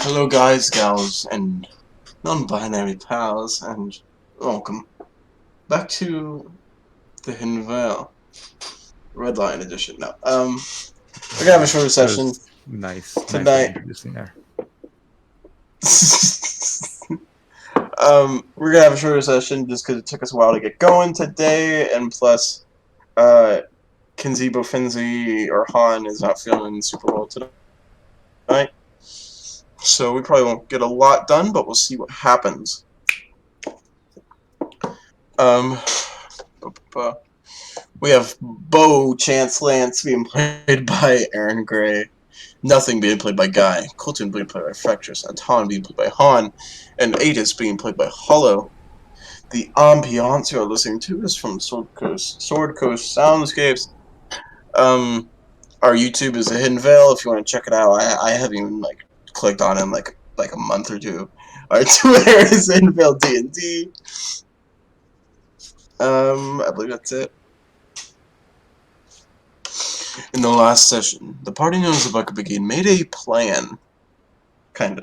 Hello guys, gals, and non-binary pals, and welcome back to the Hidden Veil Red Line Edition. Now, we're gonna have a shorter That session was nice. Nice way of tonight. introducing there. We're gonna have a shorter session just because it took us a while to get going today, and plus, Kinzibo Finzi or Han is not feeling super well tonight. So we probably won't get a lot done, but we'll see what happens. Um, We have Bo Chance Lance being played by Aaron Gray, Nothing being played by Guy, Colton being played by Fractress, Anton being played by Han, and Adis being played by Hollow. The ambiance you are listening to is from Sword Coast Soundscapes. Um, our YouTube is a Hidden Veil. If you want to check it out, I haven't even clicked on it in like a month or two. Our Twitter is Hidden Veil D&D. I believe that's it. In the last session, the party known as the Bucket Brigade made a plan, kind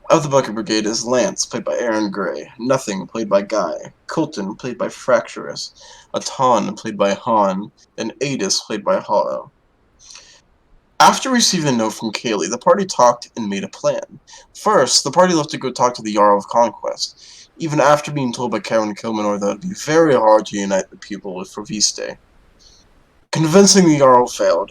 of the Bucket Brigade is Lance, played by Aaron Gray, Nothing, played by Guy, Colton, played by Fracturous, Atan, played by Han, and Adis, played by Hollow. After receiving a note from Kaylee, the party talked and made a plan. First, the party left to go talk to the Jarl of Conquest, even after being told by Karen Kilmanor that it would be very hard to unite the people with Ferviste. Convincing the Jarl failed,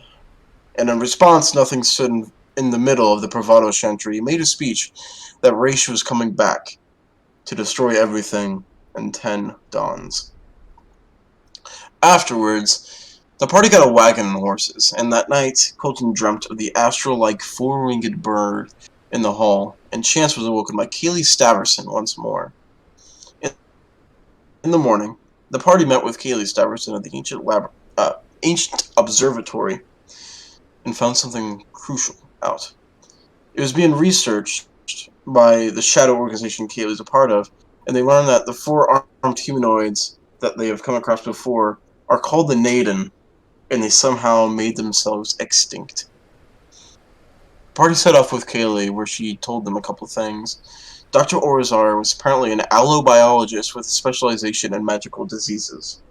and in response, Nothing stood in the middle of the Bravado Chantry. He made a speech that Raish was coming back to destroy everything in 10 dawns. Afterwards, the party got a wagon and horses, and that night, Colton dreamt of the astral-like four-winged bird in the hall, and Chance was awoken by Keely Staverson once more. In the morning, the party met with Keely Staverson at the ancient observatory and found something crucial out. It was being researched by the shadow organization Kaylee's a part of, and they learned that the four-armed humanoids that they have come across before are called the Naden, and they somehow made themselves extinct. The party set off with Kaylee, where she told them a couple of things. Dr. Orzar was apparently an allobiologist with a specialization in magical diseases.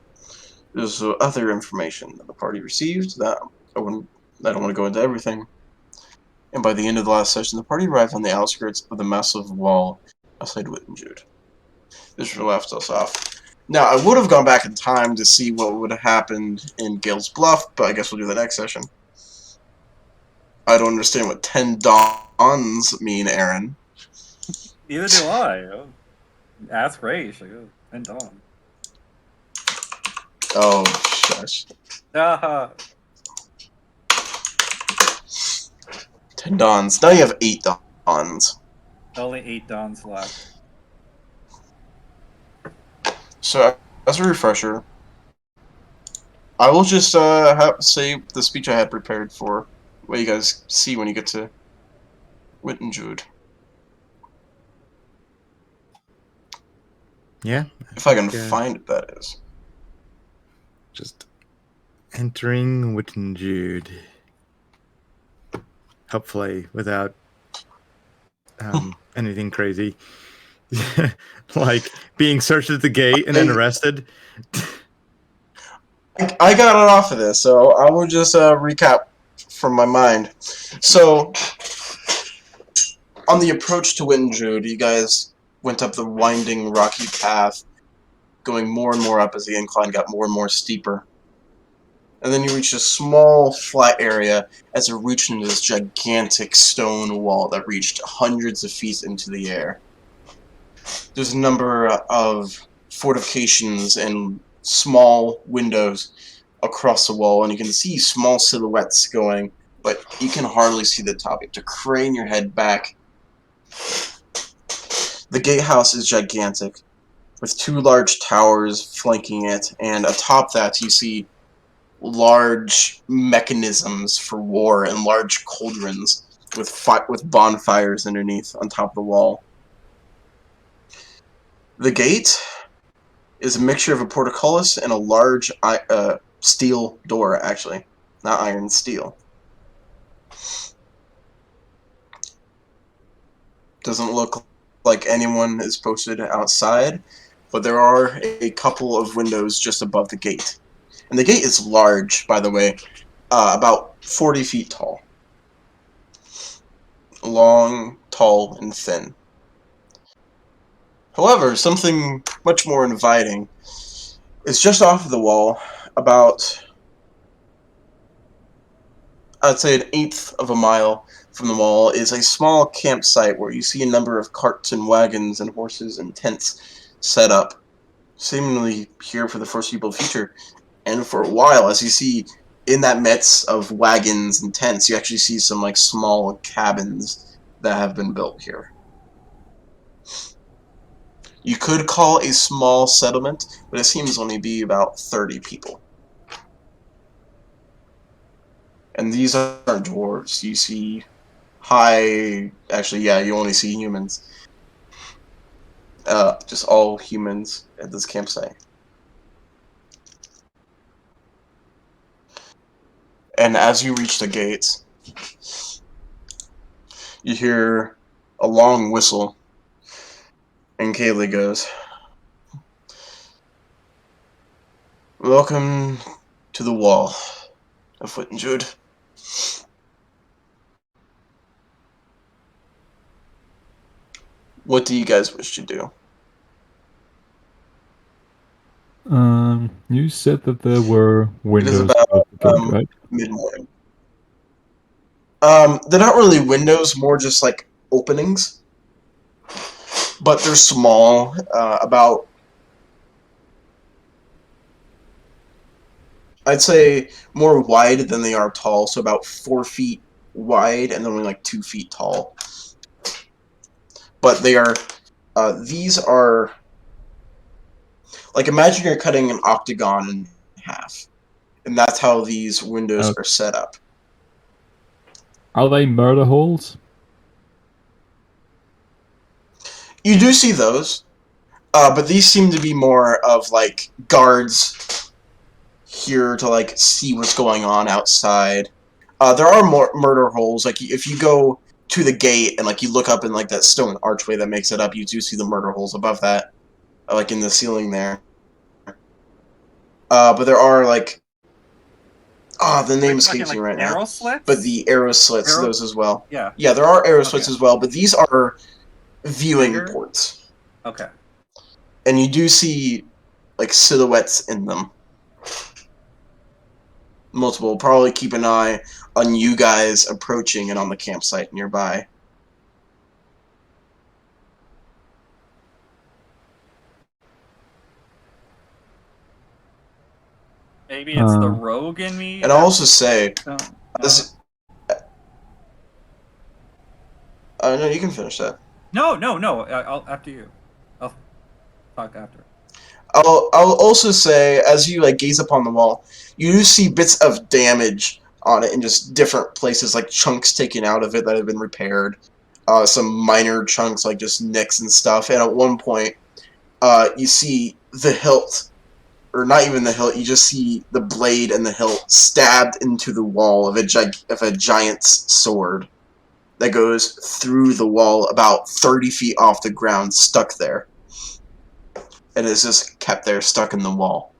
There's other information that the party received that I don't want to go into everything. And by the end of the last session, the party arrived on the outskirts of the massive wall outside Wittenjude. This left us off. Now, I would have gone back in time to see what would have happened in Gale's Bluff, but I guess we'll do the next session. I don't understand what 10 dawns mean, Aaron. Neither do I. Ask Raish. And Dawn. Oh, shush. 10 dawns. Now you have 8 dawns. Only 8 dawns left. So, as a refresher, I will just say the speech I had prepared for what you guys see when you get to Wittenjude. Yeah. If I can find it, that is. Just entering Wittenjude. Hopefully without anything crazy. Like being searched at the gate and then arrested. I got it off of this, so I will just recap from my mind. So, on the approach to Wittenjude, you guys went up the winding, rocky path, going more and more up as the incline got more and more steeper. And then you reached a small, flat area as it reached into this gigantic stone wall that reached hundreds of feet into the air. There's a number of fortifications and small windows across the wall, and you can see small silhouettes going, but you can hardly see the top. You have to crane your head back. The gatehouse is gigantic, with 2 large towers flanking it, and atop that you see large mechanisms for war and large cauldrons with bonfires underneath on top of the wall. The gate is a mixture of a portcullis and a large steel door, actually. Not iron, steel. Doesn't look like anyone is posted outside, but there are a couple of windows just above the gate. And the gate is large, by the way, about 40 feet tall. Long, tall, and thin. However, something much more inviting is just off the wall, about, I'd say, an eighth of a mile from the wall, is a small campsite where you see a number of carts and wagons and horses and tents set up, seemingly here for the foreseeable future. And for a while, as you see in that midst of wagons and tents, you actually see some like small cabins that have been built here. You could call a small settlement, but it seems only be about 30 people. And these aren't dwarves. You see actually, yeah, you only see humans. Just all humans at this campsite. And as you reach the gates, you hear a long whistle, and Kaylee goes, "Welcome to the wall of Wittenjude. What do you guys wish to do?" You said that there were windows about, above the gate, right? Mid-morning. They're not really windows, more just like openings. But they're small, about, I'd say, more wide than they are tall, so about 4 feet wide and only like 2 feet tall. But they are, these are, like, imagine you're cutting an octagon in half. And that's how these windows are set up. Are they murder holes? You do see those, but these seem to be more of like guards here to like see what's going on outside. There are more murder holes. Like if you go to the gate and like you look up in like that stone archway that makes it up, you do see the murder holes above that, like in the ceiling there. But there are like, the name escapes me right now. Arrow slits? But the arrow slits, those as well. Yeah. Yeah, there are arrow slits as well, but these are viewing Bigger? ports. Okay. And you do see like silhouettes in them. Multiple. Probably keep an eye on you guys approaching and on the campsite nearby. Maybe it's the rogue in me. And I'll also say, no, you can finish that. No. I'll after you. I'll talk after. I'll also say, as you like gaze upon the wall, you do see bits of damage on it in just different places, like chunks taken out of it that have been repaired. Some minor chunks, like just nicks and stuff. And at one point, you see the hilt, or not even the hilt. You just see the blade and the hilt stabbed into the wall of a giant's sword that goes through the wall about 30 feet off the ground, stuck there. And is just kept there, stuck in the wall.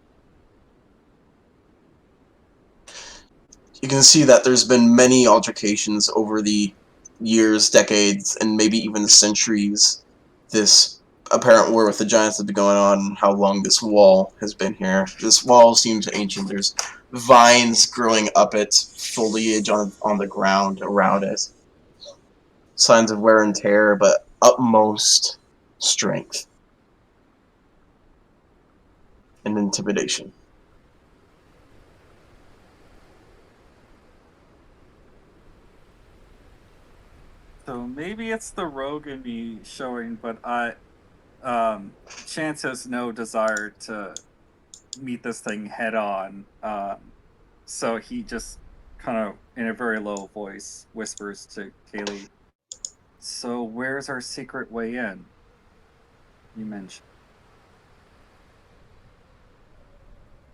You can see that there's been many altercations over the years, decades, and maybe even centuries. This apparent war with the giants has been going on, and how long this wall has been here. This wall seems ancient. There's vines growing up it, foliage on the ground around it. Signs of wear and tear, but utmost strength and intimidation. So maybe it's the rogue in me showing, but Chance has no desire to meet this thing head on. So he just kind of, in a very low voice, whispers to Kaylee, "So where's our secret way in? You mentioned."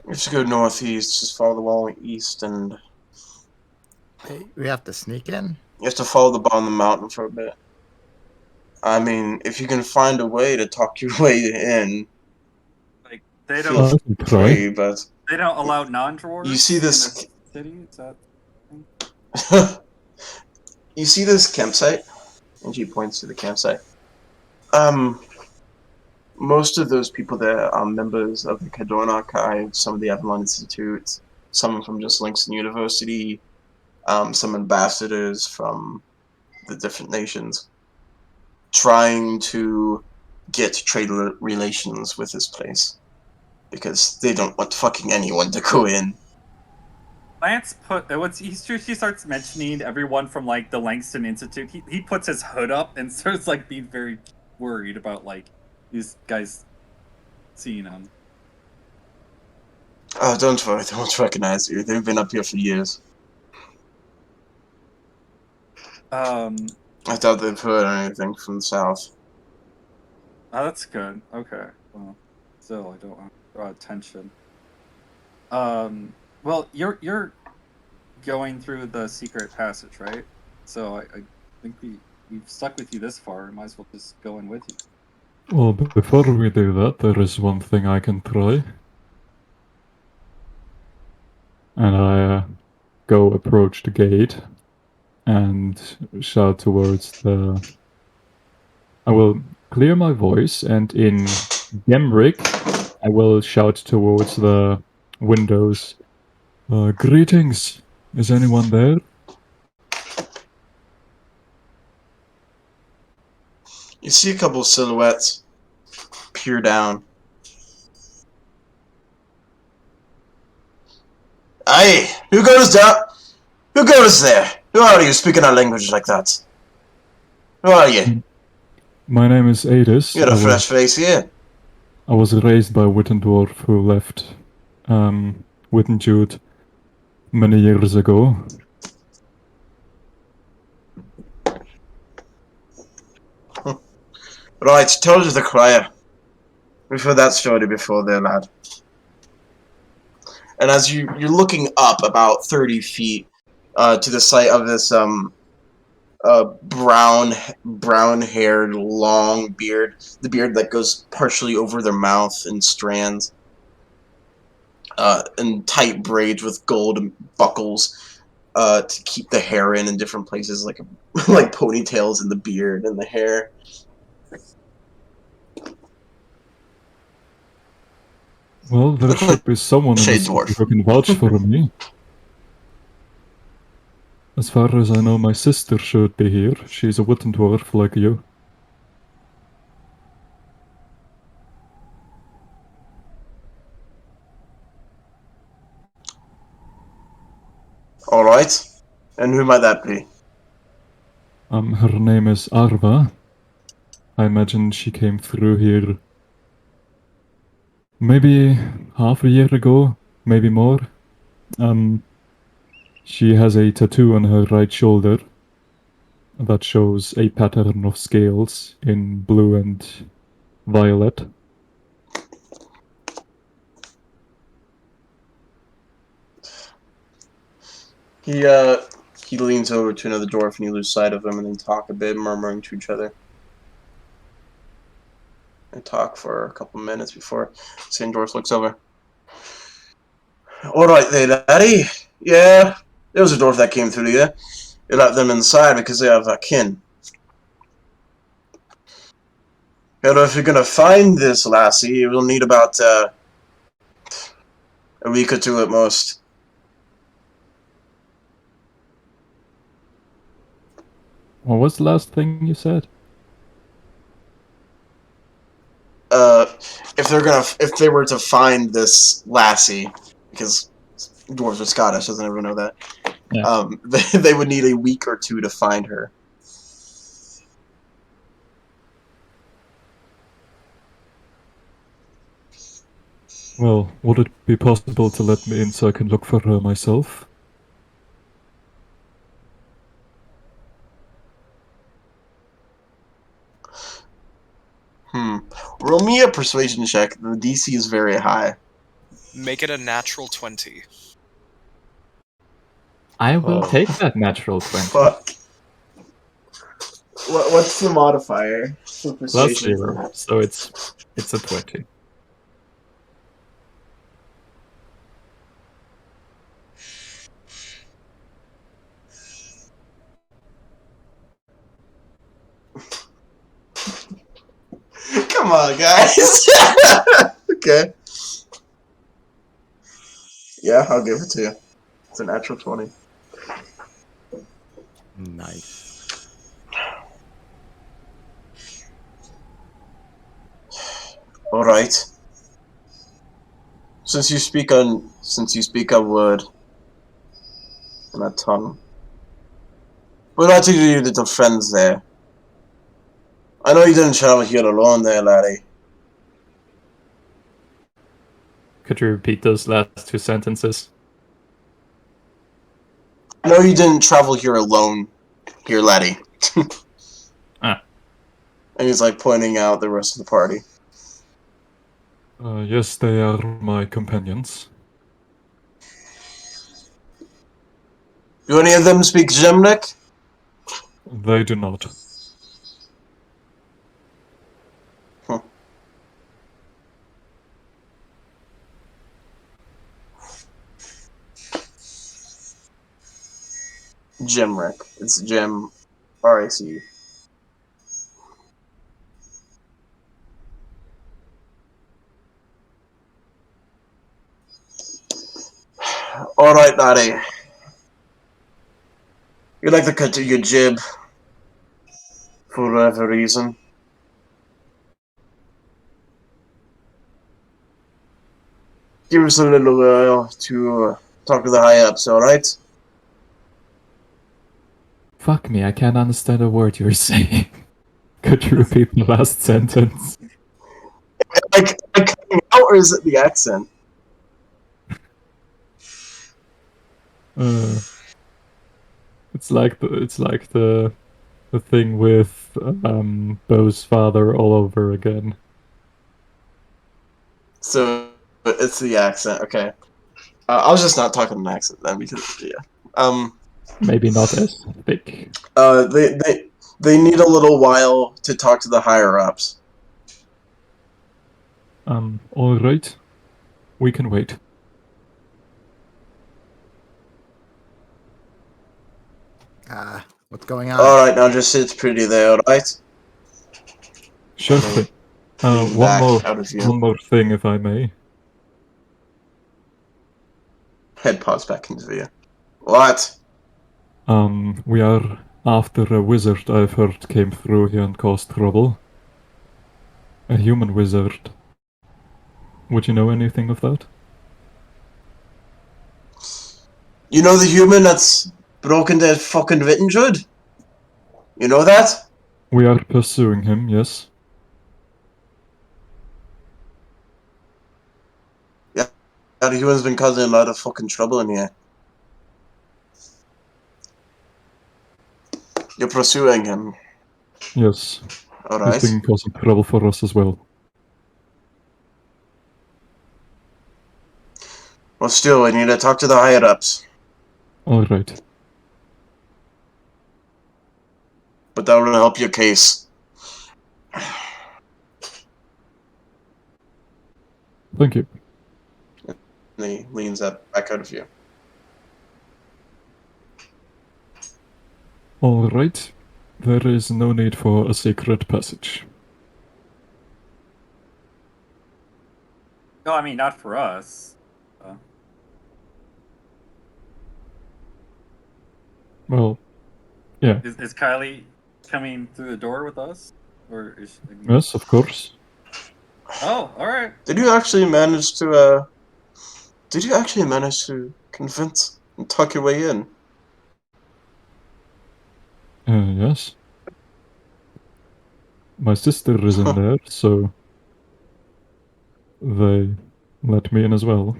We have to go northeast, just follow the wall east, and Hey, we have to sneak in? you have to follow the bottom of the mountain for a bit. I mean, if you can find a way to talk your way in, Like they feel don't I can try. free, but they don't allow non-dwarves you see in this the city. Is that you see this campsite? And she points to the campsite. Um, most of those people there are members of the Cadorna Archive, some of the Avalon Institute, some from just Langston University, some ambassadors from the different nations, trying to get trade relations with this place because they don't want fucking anyone to go in. Lance put once she starts mentioning everyone from like the Langston Institute, he puts his hood up and starts like being very worried about like these guys seeing him. Oh, don't worry, they won't recognize you. They've been up here for years. Um, I doubt they've heard anything from the south. oh, that's good. Okay, well, still I don't want to draw attention. Well, you're going through the secret passage, right? So I think we've stuck with you this far. Might as well just go in with you. Well, before we do that, there is one thing I can try. And I go approach the gate and shout towards the. I will clear my voice, and in Gemric, I will shout towards the windows. Greetings. Is anyone there? You see a couple silhouettes peer down. Aye, who goes down? Who goes there? Who are you speaking our language like that? Who are you? My name is Adis. You're a fresh face here. I was raised by a Wittendwarf who left Wittenjude many years ago. Right, told you the crier. We've heard that story before there, lad. And as you're looking up about 30 feet to the site of this brown-haired, long beard, the beard that goes partially over their mouth in strands, and tight braids with gold buckles to keep the hair in different places, like like ponytails in the beard and the hair. Well, there should be someone in Shade the dwarf. city who can vouch for me. As far as I know, my sister should be here. She's a Wittendwarf like you. Alright. And who might that be? Her name is Arva. I imagine she came through here maybe half a year ago, maybe more. She has a tattoo on her right shoulder that shows a pattern of scales in blue and violet. He leans over to another dwarf and you lose sight of him and then talk a bit, murmuring to each other. And talk for a couple minutes before the same dwarf looks over. Alright there, laddie. Yeah, there was a dwarf that came through here. You let them inside because they have a kin. But if you're gonna find this lassie, you will need about a week or two at most. What was the last thing you said? If they were to find this lassie, because dwarves are Scottish, doesn't everyone know that? Yeah. They would need a week or two to find her. Well, would it be possible to let me in so I can look for her myself? Roll me a persuasion check. The DC is very high. Make it a natural 20. I will Oh. take that natural 20. Fuck. What's the modifier for Plus persuasion? 0, so it's a 20. Come on, guys. Okay. Yeah, I'll give it to you. It's a natural 20. Nice. All right. Since you speak a word and a tongue, what about you, little friends there? I know you didn't travel here alone, there, laddie. Could you repeat those last 2 sentences? I know you didn't travel here alone, here, laddie. Ah. And he's like pointing out the rest of the party. Yes, they are my companions. Do any of them speak Gemnik? They do not. Gemric. It's Gem. R-A-C. Alright, laddie. You like to cut to your jib. For whatever reason. Give us a little while to talk to the high-ups, alright? Fuck me, I can't understand a word you're saying. Could you repeat the last sentence? Like coming out, or is it the accent? It's like the thing with Bo's father all over again. So, it's the accent, okay. I was just not talking an accent then, because, yeah. Maybe not as thick. They need a little while to talk to the higher-ups. Alright. We can wait. What's going on? Alright, now just sit pretty there, alright? Sure thing. Lean back out of view. One more thing, if I may. Head pops back into view. What? We are after a wizard I've heard came through here and caused trouble. A human wizard. Would you know anything of that? You know the human that's broken that fucking Wittenshood? You know that? We are pursuing him, yes. Yeah, the human's been causing a lot of fucking trouble in here. You're pursuing him. Yes. Alright. He's been causing trouble for us as well. Well, still, I need to talk to the higher-ups. Alright. But that will help your case. Thank you. And he leans up back out of view. Alright. There is no need for a secret passage. No, I mean not for us. Well, yeah. Is Kylie coming through the door with us, or is she, Yes, of course. Oh, all right. Did you actually manage to convince and tuck your way in? Yes. My sister is in there, so they let me in as well.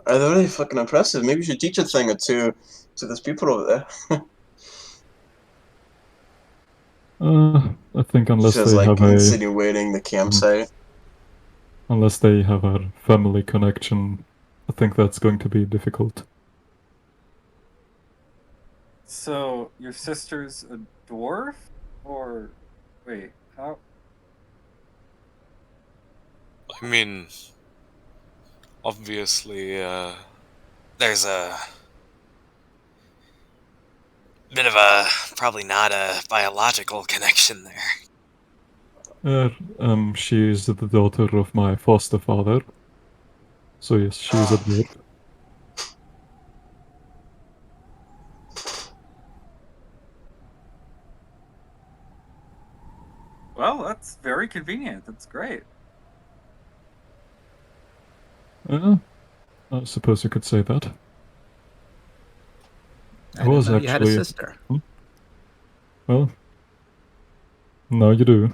They're really fucking impressive. Maybe you should teach a thing or two to those people over there. I think unless Just they like have a insinuating the campsite. unless they have a family connection, I think that's going to be difficult. So your sister's a dwarf, or wait, how? I mean, obviously, there's a bit of a probably not a biological connection there. She is the daughter of my foster father. So yes, she is a dwarf. Well, that's very convenient. That's great. I suppose you could say that. I didn't know you had a sister. Well, now you do.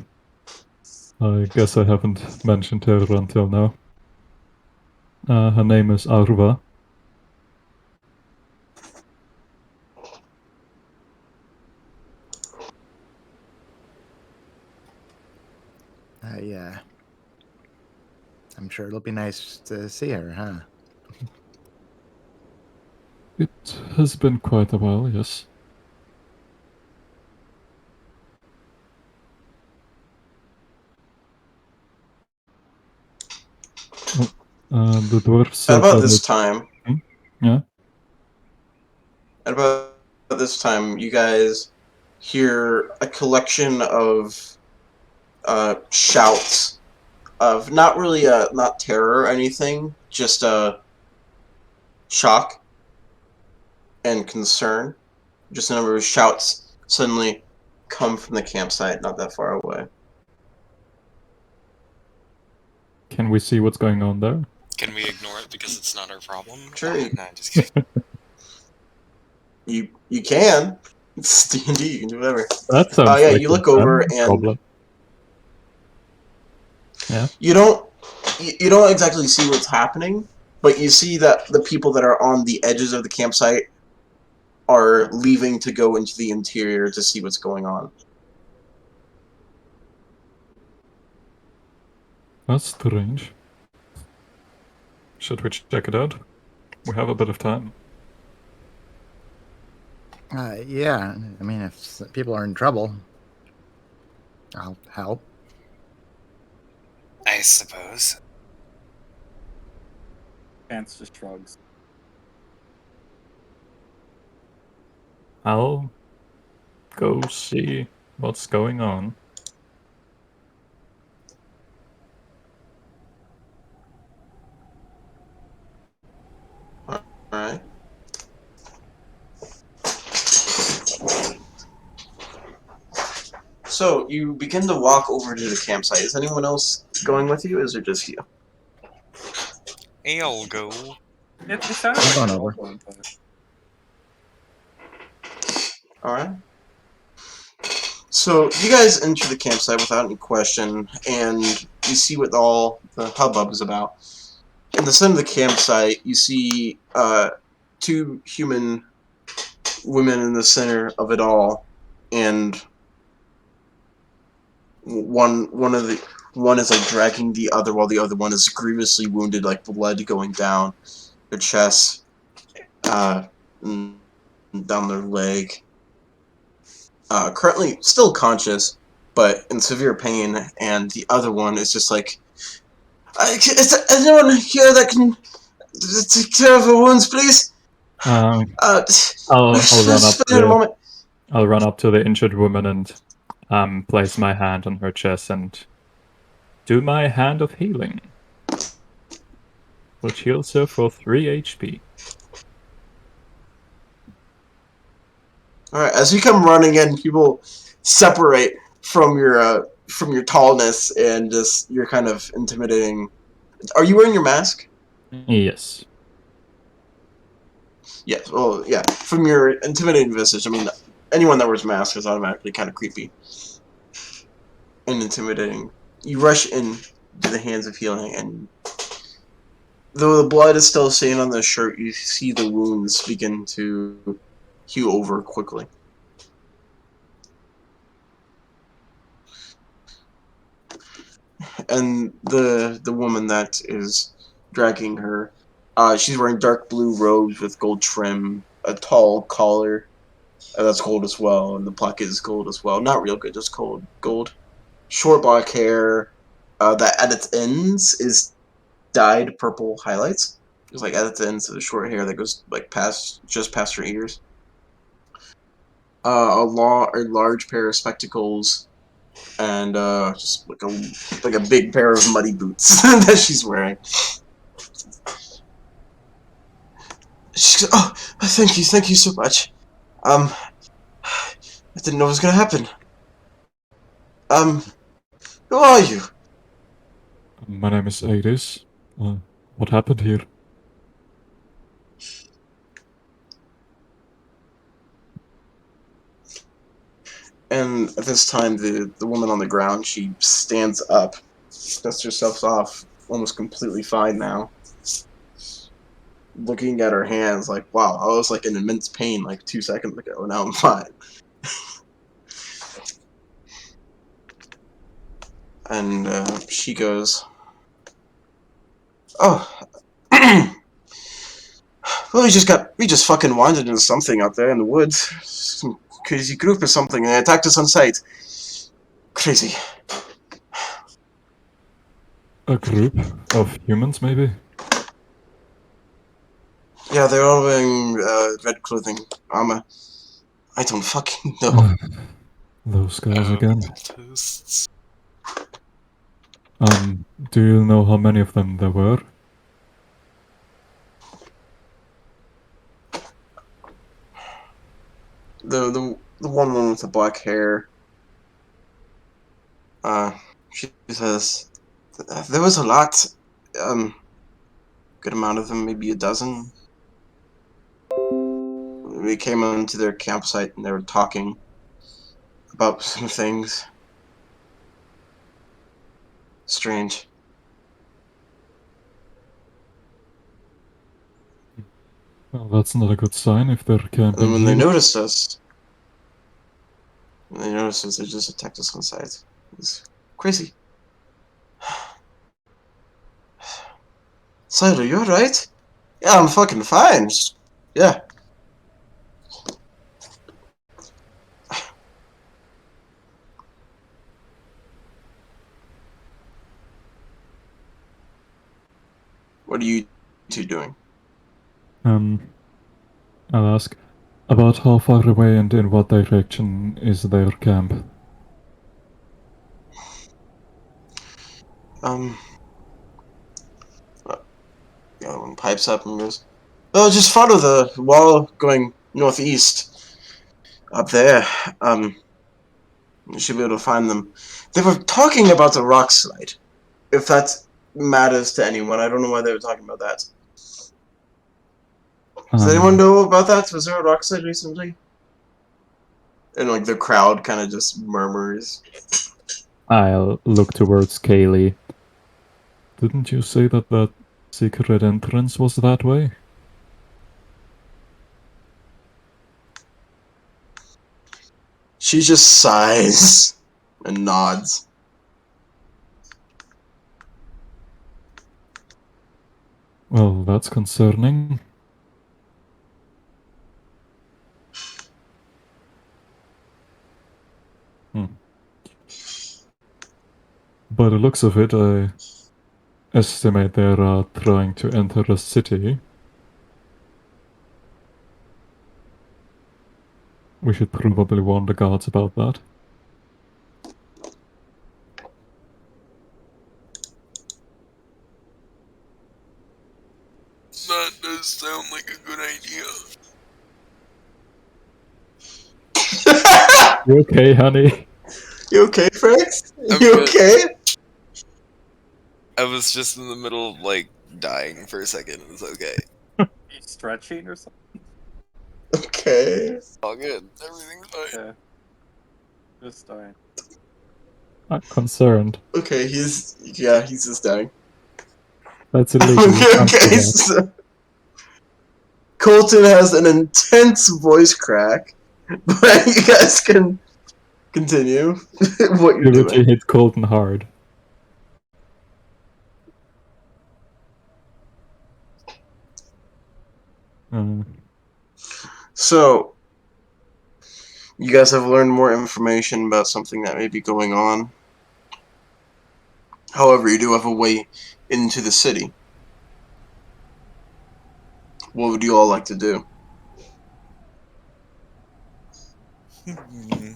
I guess I haven't mentioned her until now. Her name is Arva. I'm sure it'll be nice to see her, huh? It has been quite a while, yes. The dwarfs At about said this that- time, Yeah? at about this time, you guys hear a collection of shouts of not really not terror or anything, just shock and concern. Just a number of shouts suddenly come from the campsite not that far away. Can we see what's going on there? Can we ignore it because it's not our problem? Sure. No, just kidding. You can. It's D&D, you can do whatever. That sounds yeah, like you a look over fun and problem. you don't exactly see what's happening, but you see that the people that are on the edges of the campsite are leaving to go into the interior to see what's going on. That's strange. Should we check it out? We have a bit of time. Yeah. I mean, if people are in trouble, I'll help. I suppose. Vance just shrugs. I'll go see what's going on. Alright. So, you begin to walk over to the campsite. Is anyone else going with you, or is it just you? I'll go. It sounded I'm like going an over. old one, but Alright. So, you guys enter the campsite without any question, and you see what all the hubbub is about. In the center of the campsite, you see two human women in the center of it all, and one is like dragging the other while the other one is grievously wounded, like blood going down their chest, and down their leg. Currently still conscious, but in severe pain, and the other one is just like, is there anyone here that can take care of her wounds, please? I'll I'll run up in a moment. I'll run up to the injured woman and place my hand on her chest and do my hand of healing, which heals her for 3 HP. Alright, as you come running in, people separate from your tallness and just your kind of intimidating. Are you wearing your mask? Yes. Yes. Well, yeah. From your intimidating visage, I mean, anyone that wears a mask is automatically kind of creepy and intimidating. You rush in to the hands of healing, and though the blood is still stained on the shirt, you see the wounds begin to heal over quickly. And the woman that is dragging her, she's wearing dark blue robes with gold trim, a tall collar, That's gold as well, and the plaque is gold as well. Not real good, just gold. Gold. Short black hair. That at its ends is dyed purple highlights. It's like at its ends, the short hair that goes like just past her ears. A large pair of spectacles, and just like a big pair of muddy boots that she's wearing. She goes, "Oh, thank you so much. I didn't know it was gonna happen. Who are you?" My name is Adis. What happened here? And at this time, the woman on the ground, she stands up, dusts herself off, almost completely fine now. Looking at her hands, like, wow, I was like in immense pain like 2 seconds ago, and now I'm fine. And she goes, "Oh, well, we just fucking wandered into something out there in the woods. Some crazy group or something, and they attacked us on sight. Crazy." A group of humans, maybe? Yeah, they're all wearing red clothing, armor. I don't fucking know. Those guys again. Cultists. Do you know how many of them there were? The woman with the black hair. She says, there was a lot. Good amount of them, maybe a dozen. We came onto their campsite and they were talking about some things. Strange. Well, that's not a good sign if they're And camping then when they here. noticed us, they just attacked us on sight. It's crazy. Siler, you alright? Yeah, I'm fucking fine. Yeah. What are you two doing? I'll ask, about how far away and in what direction is their camp? Uh, the other one pipes up and goes, "Oh, just follow the wall going northeast. Up there. You should be able to find them." They were talking about the rock slide. If that matters to anyone, I don't know why they were talking about that. Does anyone know about that? Was there a rock slide recently? And like the crowd kind of just murmurs. I'll look towards Kaylee. Didn't you say that that secret entrance was that way? She just sighs and nods. Well, that's concerning. By the looks of it, I estimate they're trying to enter a city. We should probably warn the guards about that. That does sound like a good idea. You okay, honey? You okay, Franks? I'm You good. okay? I was just in the middle of, like, dying for a second. It was okay. You stretching or something? Okay. All good. Everything's fine. Yeah. Just dying. I'm concerned. Okay, he's just dying. That's illegal. You can't do Okay, that. so Colton has an intense voice crack, but you guys can continue what you're Gravity doing. hit Colton hard. So, You guys have learned more information about something that may be going on. However, you do have a way into the city. What would you all like to do? Hmm.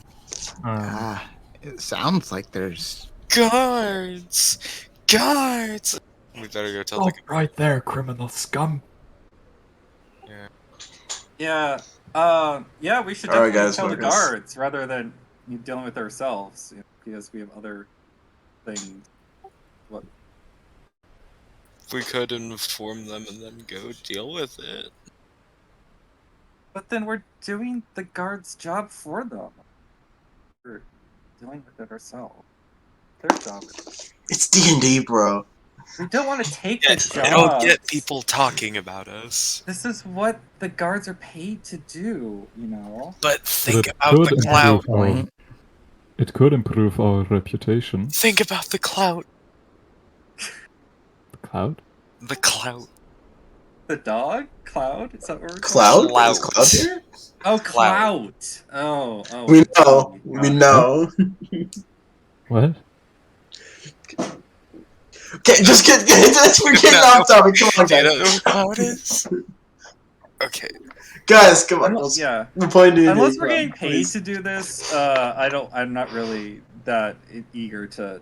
It sounds like there's. Guards! Guards! We better go tell the Stop right there, criminal scum. Yeah. Yeah, we should All right, definitely guys, tell the focus. guards rather than dealing with ourselves, because we have other things. What? We could inform them and then go deal with it. But then we're doing the guards' job for them. We're dealing with it ourselves. Their job. It's D&D, bro. We don't want to take Yeah, the I don't jobs. get people talking about us. This is what the guards are paid to do, you know? But think But about the clout. Point. It could improve our reputation. Think about the clout. The cloud? The clout. The dog? Cloud? Is that what we're Cloud? Clout. Is Cloud here? Oh, Clout. clout. Oh. We know. We know. What? Okay, just get. We're getting off topic. Come on, Do you know guys. what clout is? Okay. Guys, come on. Yeah. We're playing D&D. Unless we're come on, getting paid please. to do this, I'm not really that eager to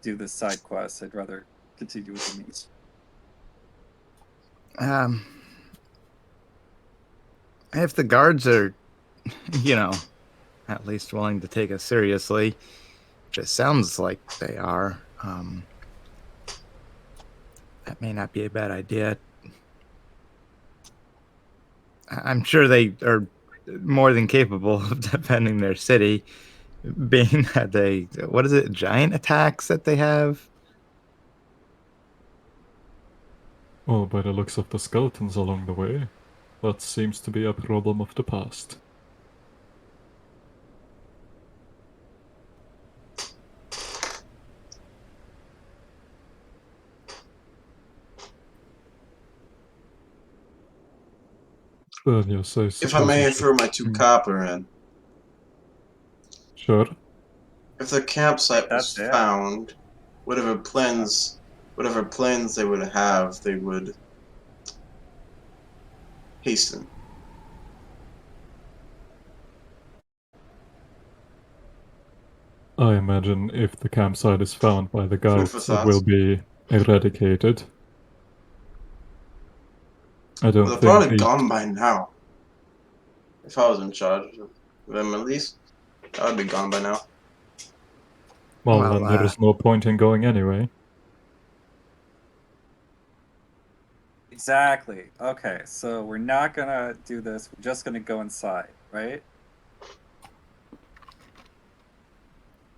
do this side quest. I'd rather continue with the meat. If the guards are, at least willing to take us seriously, which it sounds like they are, that may not be a bad idea. I'm sure they are more than capable of defending their city, being that giant attacks that they have? Well, by the looks of the skeletons along the way, that seems to be a problem of the past. Then yes, I If I may suppose- throw my 2 copper in. Sure. If the campsite was That's it. found, whatever plans they would have, they would hasten. I imagine if the campsite is found by the for guards, it thought. will be eradicated. I don't Well, they're think probably the- gone by now. If I was in charge of them, at least, I would be gone by now. Well, Well, then there is no point in going anyway. Exactly. Okay, so we're not gonna do this. We're just gonna go inside, right?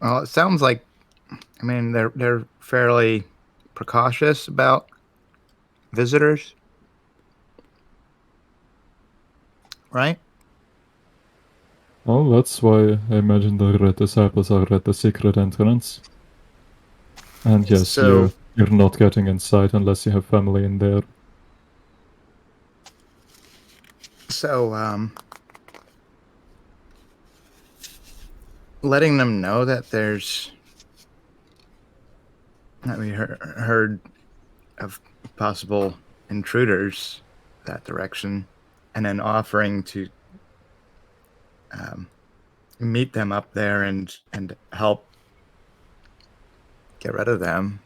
Well, it sounds like, they're fairly precautious about visitors, right? Well, that's why I imagine the Red Disciples are at the secret entrance. And yes, So- you're not getting inside unless you have family in there. So, letting them know that that we heard of possible intruders that direction, and then offering to meet them up there and help get rid of them.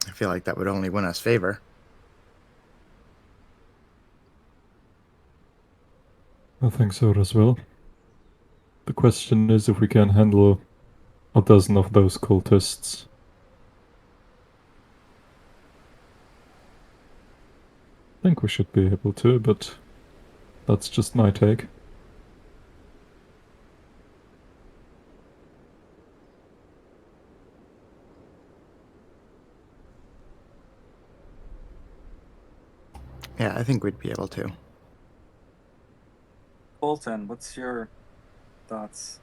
I feel like that would only win us favor. I think so as well. The question is if we can handle a dozen of those cultists. I think we should be able to, but that's just my take. Yeah, I think we'd be able to. Bolton, what's your thoughts?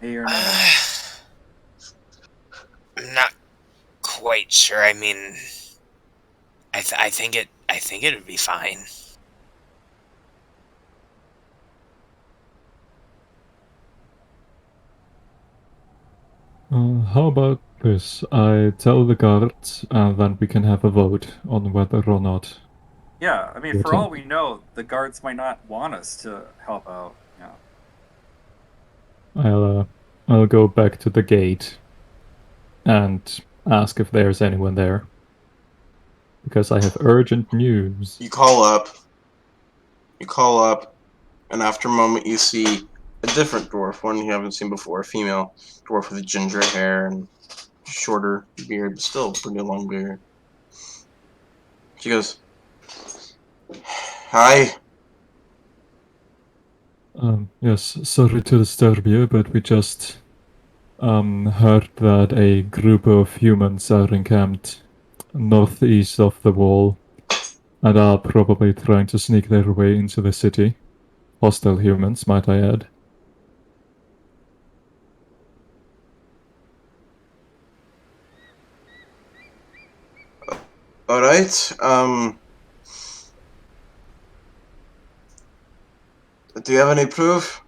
A or no? I'm not quite sure. I mean, I think it would be fine. How about this? I tell the guards, and then we can have a vote on whether or not. Yeah, I mean, We'll for all talk. we know, the guards might not want us to help out. Yeah. I'll go back to the gate and ask if there's anyone there, because I have urgent news. You call up. And after a moment, you see a different dwarf, one you haven't seen before, a female dwarf with ginger hair and shorter beard, but still pretty long beard. She goes, "Hi." Yes, sorry to disturb you, but we just heard that a group of humans are encamped northeast of the wall and are probably trying to sneak their way into the city. Hostile humans, might I add. All right. Do you have any proof?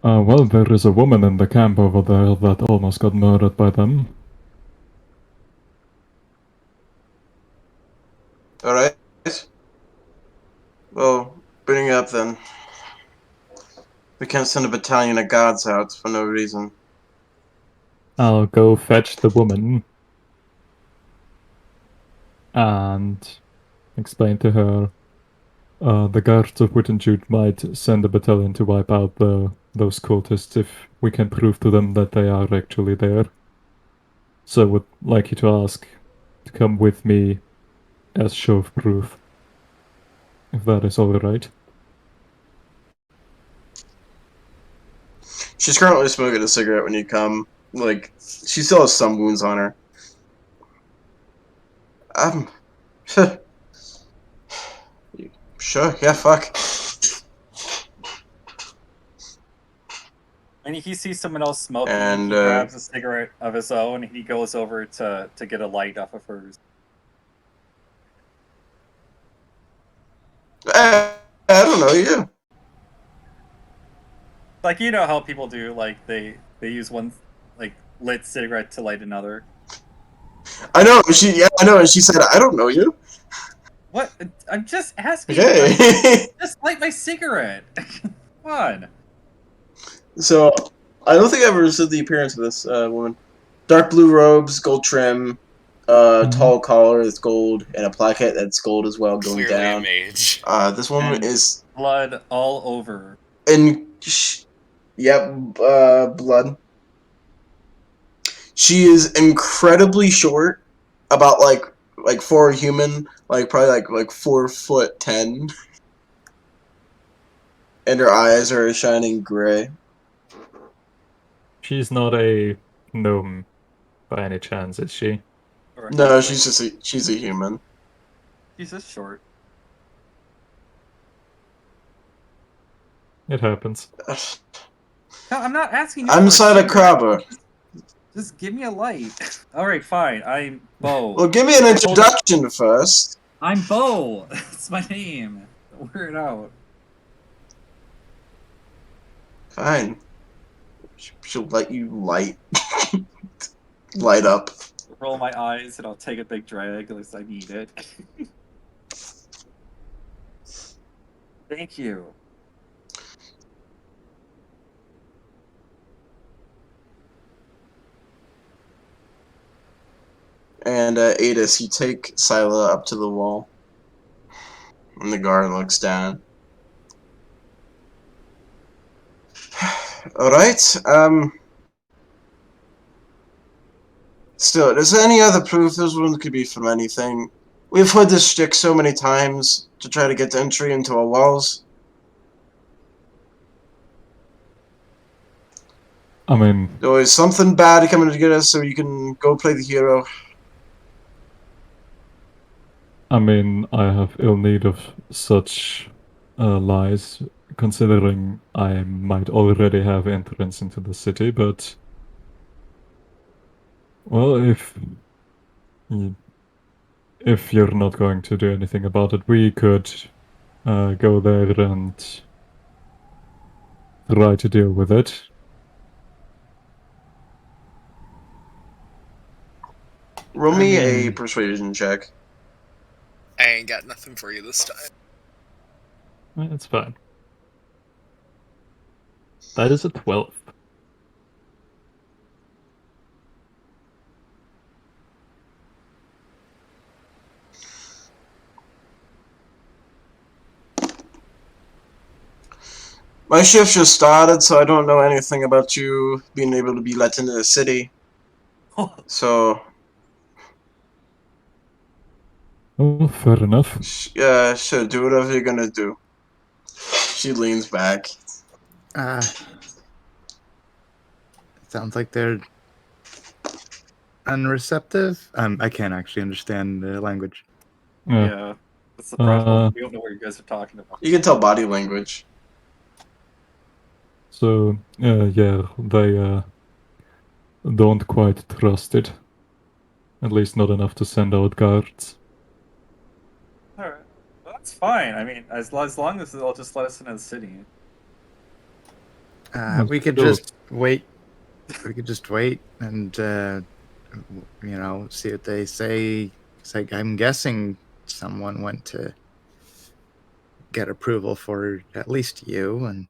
Well, there is a woman in the camp over there that almost got murdered by them. All right. Well, bring it up then. We can't send a battalion of guards out for no reason. I'll go fetch the woman and explain to her the guards of Wittenjude might send a battalion to wipe out those cultists if we can prove to them that they are actually there. So I would like you to ask to come with me as show of proof, if that is alright. She's currently smoking a cigarette when you come. Like, she still has some wounds on her. Sure, yeah, fuck. And he sees someone else smoking, And, he grabs a cigarette of his own, and he goes over to get a light off of hers. I don't know you. Like, you know how people do, like, they use one, like, lit cigarette to light another. I know, I know, and she said, I don't know you. What? I'm just asking. Okay. Like, just light my cigarette. Come on. So, I don't think I've ever seen the appearance of this woman. Dark blue robes, gold trim, tall collar that's gold, and a placket that's gold as well going Clearly down. a mage. This woman And is blood all over. blood. She is incredibly short, about like for a human, like probably like 4'10", and her eyes are a shining gray. She's not a gnome by any chance, is she? Or No, halfling. she's a human. She's just short. It happens. No, I'm not asking you. I'm for a Sada cigarette. Krabber. Just give me a light. Alright, fine. I'm Bo. Well, give me an introduction first. I'm Bo. That's my name. Don't wear it out. Fine. She'll let you light up. Roll my eyes and I'll take a big drag unless I need it. Thank you. And Adis, you take Scylla up to the wall. And the guard looks down. Alright, still, is there any other proof? This one could be from anything. We've heard this shtick so many times to try to get entry into our walls. I mean, There's always something bad coming to get us so you can go play the hero. I have ill need of such lies, considering I might already have entrance into the city, but... Well, if you're not going to do anything about it, we could go there and try to deal with it. Roll I me a mean- persuasion check. I ain't got nothing for you this time. It's fine. That is a 12. My shift just started, so I don't know anything about you being able to be let into the city. So, Oh, fair enough. sure, do whatever you're gonna do. She leans back. Sounds like they're unreceptive. I can't actually understand the language. Yeah, that's the problem. Uh, We don't know what you guys are talking about. You can tell body language. So, yeah, they don't quite trust it. At least not enough to send out guards. All right, well, that's fine. I mean, as long as they'll just let us into the city. We could Sure. just wait. We could just wait and see what they say. It's like I'm guessing someone went to get approval for at least you, and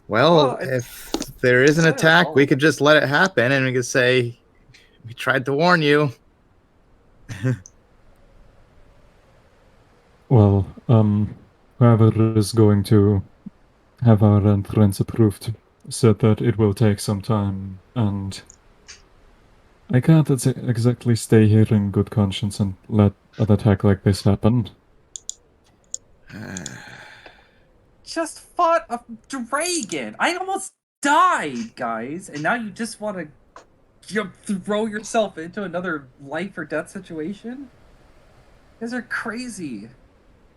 Well, if there is an it's attack, we all- could just let it happen, and we could say we tried to warn you. Well, whoever is going to have our entrance approved said that it will take some time, and I can't exactly stay here in good conscience and let an attack like this happen. just fought a dragon. I almost died, guys, and now you just want to throw yourself into another life or death situation? You guys are crazy.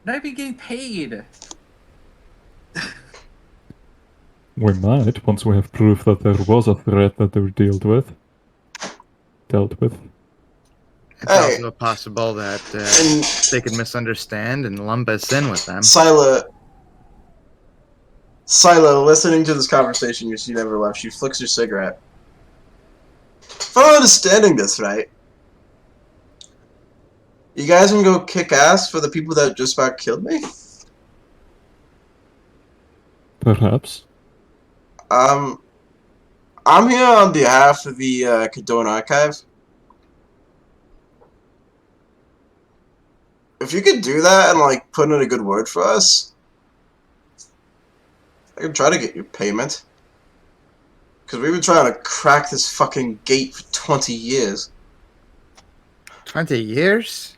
Not even getting paid. We might, once we have proof that there was a threat that they were dealt with. It's Hey. also possible that And they could misunderstand and lump us in with them. Scylla, listening to this conversation, she never left. She flicks her cigarette. If I'm understanding this right, you guys can go kick ass for the people that just about killed me? Perhaps. I'm here on behalf of the Cadorn Archive. If you could do that and, like, put in a good word for us, I could try to get you payment. Because we've been trying to crack this fucking gate for 20 years. 20 years?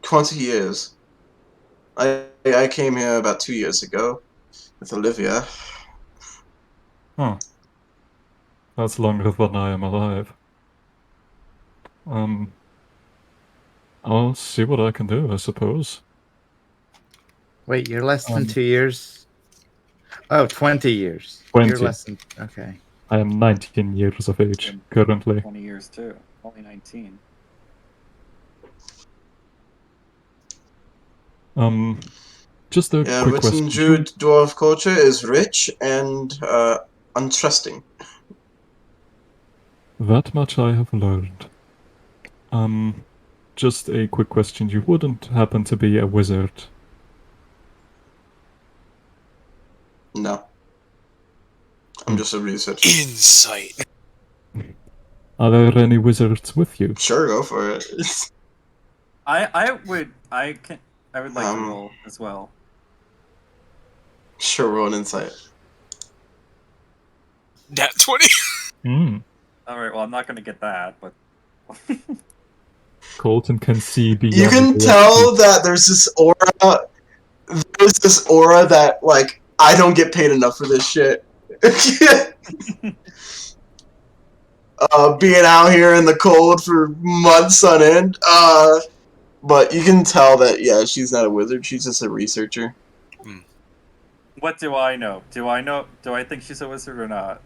20 years. I came here about 2 years ago with Olivia. Huh. That's longer than I am alive. I'll see what I can do, I suppose. Wait, you're less than Um, 2 years? Oh, 20 years. 20. You're less than. Okay. I am 19 years of age currently. 20 years too. Only 19. Just a Yeah, quick written question. Druid dwarf culture is rich and untrusting. That much I have learned. Just a quick question. You wouldn't happen to be a wizard? No. I'm just a researcher. Insight. Are there any wizards with you? Sure, go for it. I would like to roll as well. Sure, roll an insight. Nat 20. Hmm. Alright, well I'm not gonna get that, but Colton can see beyond. You can the tell that there's this aura. There's this aura that, like, I don't get paid enough for this shit. Being out here in the cold for months on end. But you can tell that, yeah, she's not a wizard. She's just a researcher. what do I know? Do I think she's a wizard or not?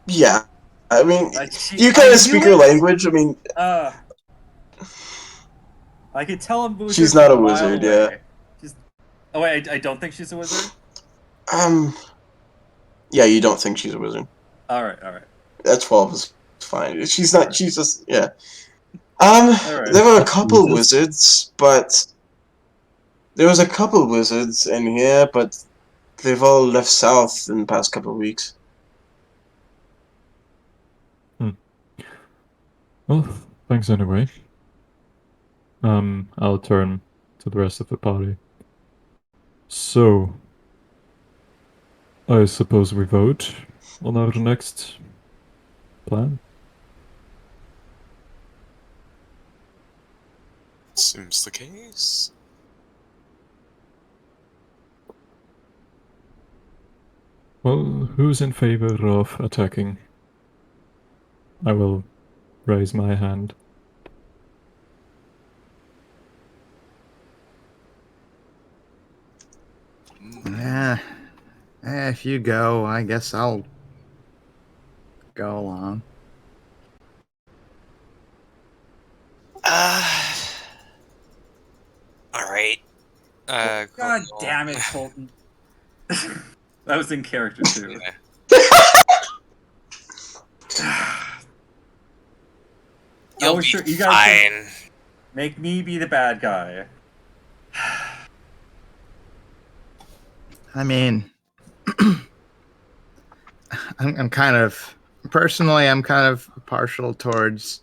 Yeah. I mean, She- you kind I of speak knew her it! language. I mean, I can tell a wizard She's not from a mile wizard, away. yeah. Oh wait, I don't think she's a wizard? yeah, you don't think she's a wizard. Alright. That 12 is fine. She's not. She's just yeah. Alright. There were a couple Jesus. wizards, but there was a couple wizards in here, but they've all left south in the past couple of weeks. Well, thanks anyway. I'll turn to the rest of the party. So, I suppose we vote on our next plan? Seems the case. Well, who's in favor of attacking? I will raise my hand. Yeah. If you go, I guess I'll go along. Alright. God Corporal. damn it, Colton. That was in character too. You'll Oh, be sure, you guys can fine. make me be the bad guy. I mean, I'm kind of personally, I'm kind of partial towards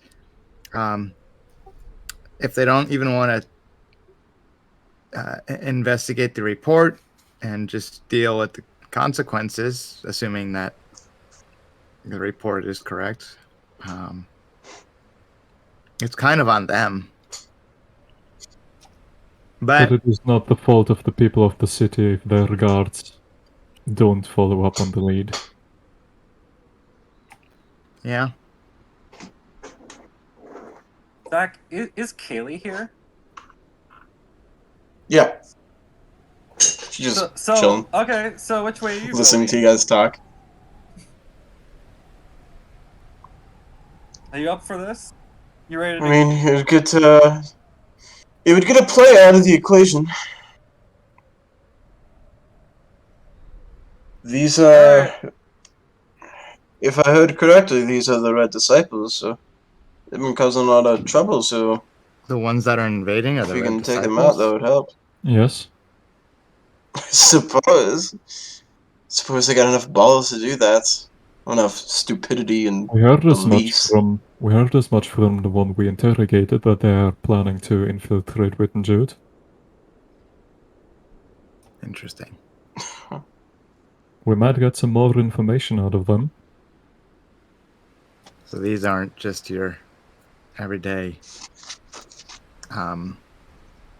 if they don't even want to investigate the report and just deal with the consequences, assuming that the report is correct. It's kind of on them. But But it is not the fault of the people of the city if their guards don't follow up on the lead. yeah, Zach, is Kaylee here? Yeah. She just So chilling, okay, so which way are you listening going? to you guys talk. Are you up for this? You ready to I mean, it would get a play out of the equation. These are, if I heard correctly, these are the Red Disciples, so they've been causing a lot of trouble, so the ones that are invading are if the we Red can take them out, Disciples. that would help. Yes? I suppose they got enough balls to do that. Enough stupidity and We heard as much beliefs. from the one we interrogated that they are planning to infiltrate Wittenjude. Interesting. We might get some more information out of them. So these aren't just your everyday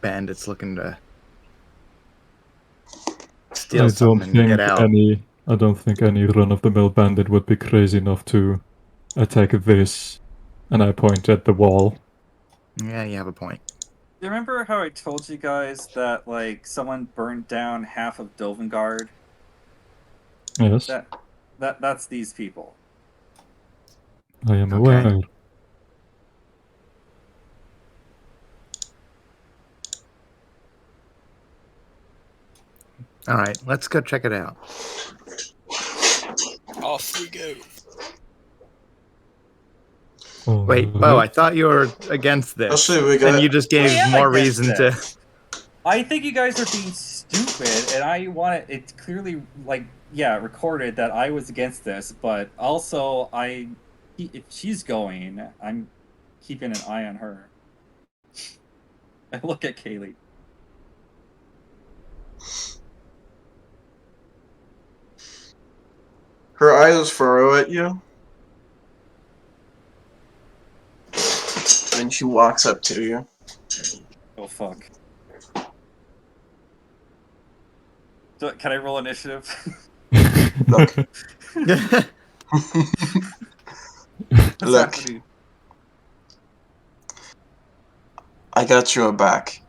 bandits looking to steal something and get out. I don't think any run-of-the-mill bandit would be crazy enough to attack this. And I point at the wall. Yeah, you have a point. You remember how I told you guys that like someone burned down half of Dovengard? Yes, That's these people. I am Okay. aware. All right, let's go check it out. Off we go. Wait, Bo, I thought you were against this. Actually, we Then got- you just gave I am more against reason to. this. I think you guys are being stupid, and I want it clearly recorded that I was against this. But also, if she's going, I'm keeping an eye on her. I look at Kaylee. Her eyes furrow at you. And she walks up to you. Oh fuck. So, can I roll initiative? Look. What's Look. happening? I got your back.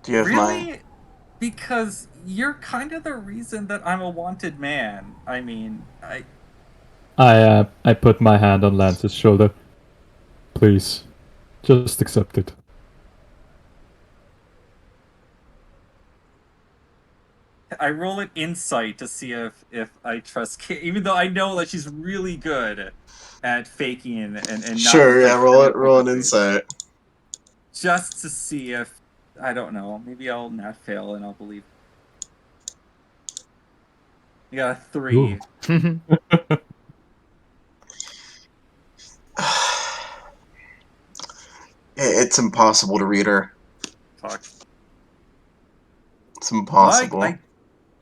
Do you have Really? mine? Because you're kind of the reason that I'm a wanted man. I mean, I put my hand on Lance's shoulder. Please, just accept it. I roll an insight to see if I trust Kaylee, even though I know that she's really good at faking and Sure, not yeah, roll an insight. just to see if I don't know. Maybe I'll not fail and I'll believe. I got a 3. Ooh. It's impossible to read her. Fuck. It's impossible. Like,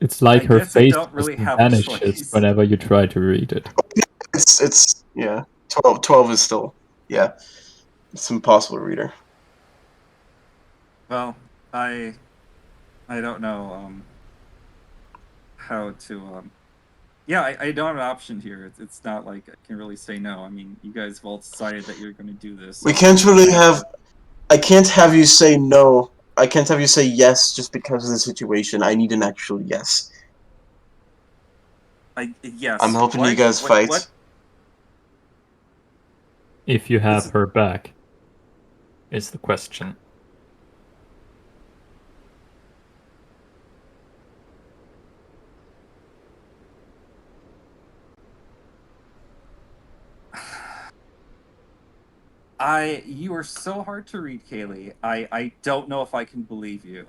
It's like I her guess I face don't really just have a vanishes choice. whenever you try to read it. It's yeah. 12 is still It's impossible to read her. Well, I don't know how to yeah, I don't have an option here. It's not like I can really say no. I mean, you guys have all decided that you're going to do this. We so- can't really have. I can't have you say no. I can't have you say yes just because of the situation. I need an actual yes. Yes. I'm helping you what? guys fight. What? If you have This- her back, is the question. You are so hard to read, Kaylee. I don't know if I can believe you.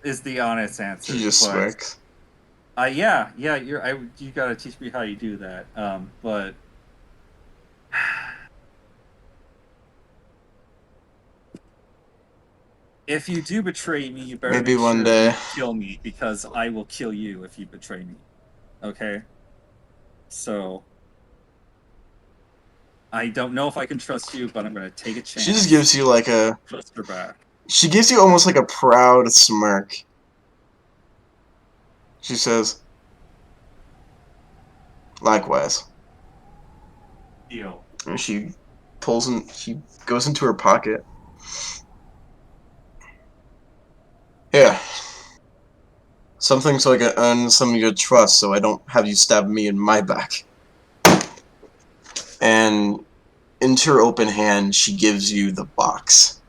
Is the honest answer. She just but, smirks. yeah, you gotta teach me how you do that. But if you do betray me, you better Maybe make one sure day. you kill me because I will kill you if you betray me. Okay? So I don't know if I can trust you, but I'm gonna take a chance. She just gives you like a. trust her back. She gives you almost like a proud smirk. She says, "Likewise." Deal. And she pulls in. She goes into her pocket. Yeah. Something so I can earn some of your trust, so I don't have you stab me in my back. And into her open hand, she gives you the box.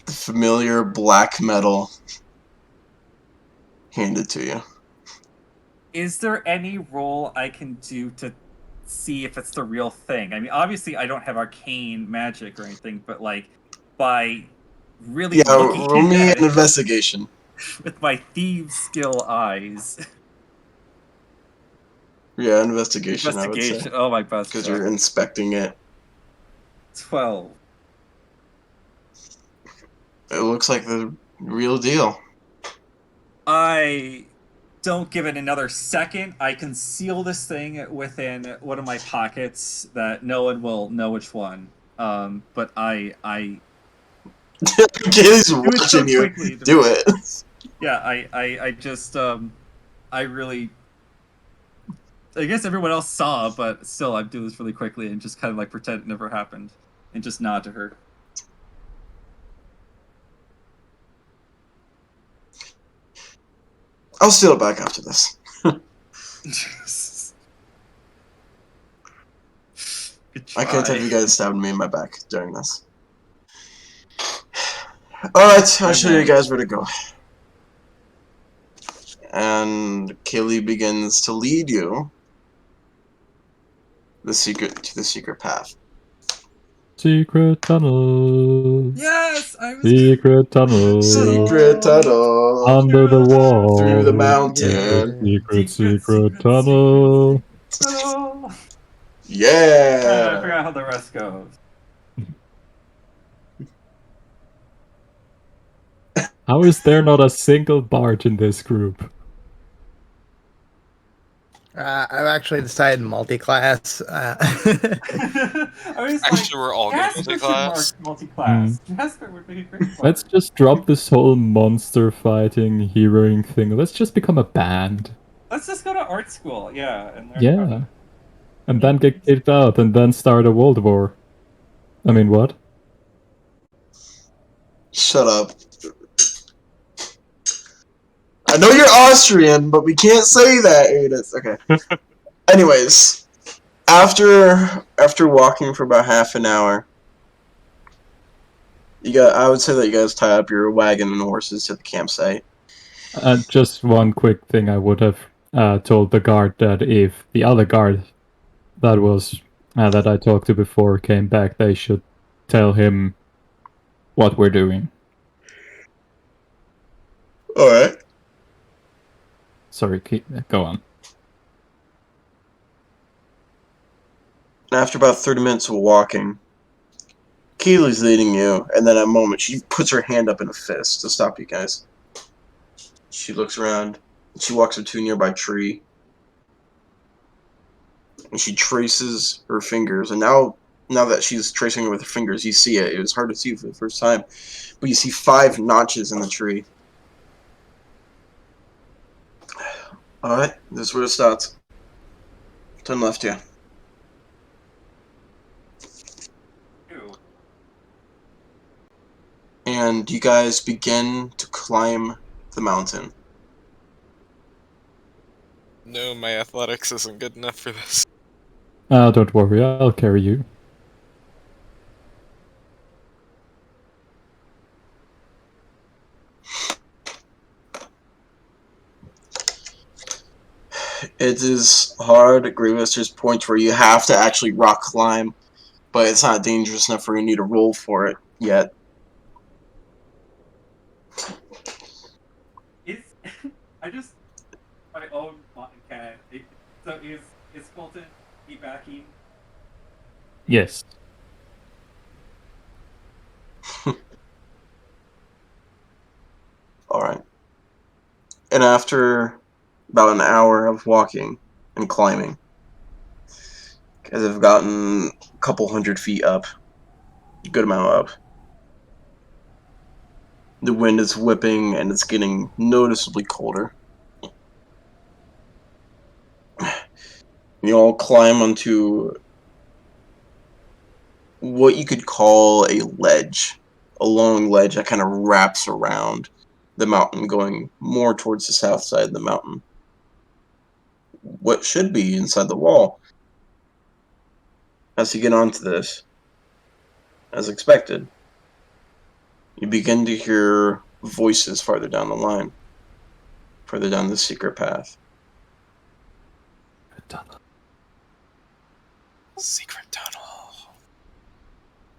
The familiar black metal handed to you. Is there any roll I can do to see if it's the real thing? I mean, obviously I don't have arcane magic or anything, but like by really Yeah, looking roll me at an it investigation. with my thieves skill eyes. Yeah, investigation, I would Investigation. say. Oh my best. Because you're inspecting it. 12. It looks like the real deal. I don't give it another second. I conceal this thing within one of my pockets that no one will know which one. But I Kaylee's do it so watching you quickly. do it. Yeah, I just I really. I guess everyone else saw, but still, I do this really quickly and just kind of like pretend it never happened, and just nod to her. I'll steal it back after this. Good I can't try. have you guys stabbing me in my back during this. Alright, I'll show you guys where to go. And Kaylee begins to lead you to the secret path. Secret tunnel. Yes, I was. Secret tunnel. Secret tunnel Under the wall. through the mountain. Secret tunnel. tunnel. I Yeah. forgot how the rest goes. How is there not a single Bart in this group? I've actually decided multi-class. I was Actually, we're all good Jasper should mark multi-class. multi-class. Jasper would be a great player. Let's just drop this whole monster fighting, heroing thing. Let's just become a band. Let's just go to art school, yeah. And learn Yeah. how- And then get kicked out and then start a world war. I mean, what? Shut up. I know you're Austrian, but we can't say that, Adis. Okay. Anyways, after walking for about half an hour, I would say that you guys tie up your wagon and horses to the campsite. Just one quick thing I would have told the guard that if the other guard that I talked to before came back, they should tell him what we're doing. Alright. Sorry, go on. After about 30 minutes of walking, Keely's leading you, and then at a moment she puts her hand up in a fist to stop you guys. She looks around, and she walks up to a nearby tree, and she traces her fingers, and now that she's tracing it with her fingers, you see it. It was hard to see for the first time, but you see 5 notches in the tree. Alright, this is where it starts. Turn left here. Ew. And you guys begin to climb the mountain. No, my athletics isn't good enough for this. Don't worry, I'll carry you. It is hard, Grievous. There's points where you have to actually rock climb, but it's not dangerous enough for you to need to roll for it yet. Is I just my own cat. So is Fulton backing? Yes. Alright. And after about an hour of walking and climbing, you guys have gotten a couple 100 feet up. A good amount up. The wind is whipping and it's getting noticeably colder. You all climb onto what you could call a ledge. A long ledge that kind of wraps around the mountain, going more towards the south side of the mountain. What should be inside the wall. As you get onto this, as expected, you begin to hear voices farther down the line, further down the secret path. Secret tunnel.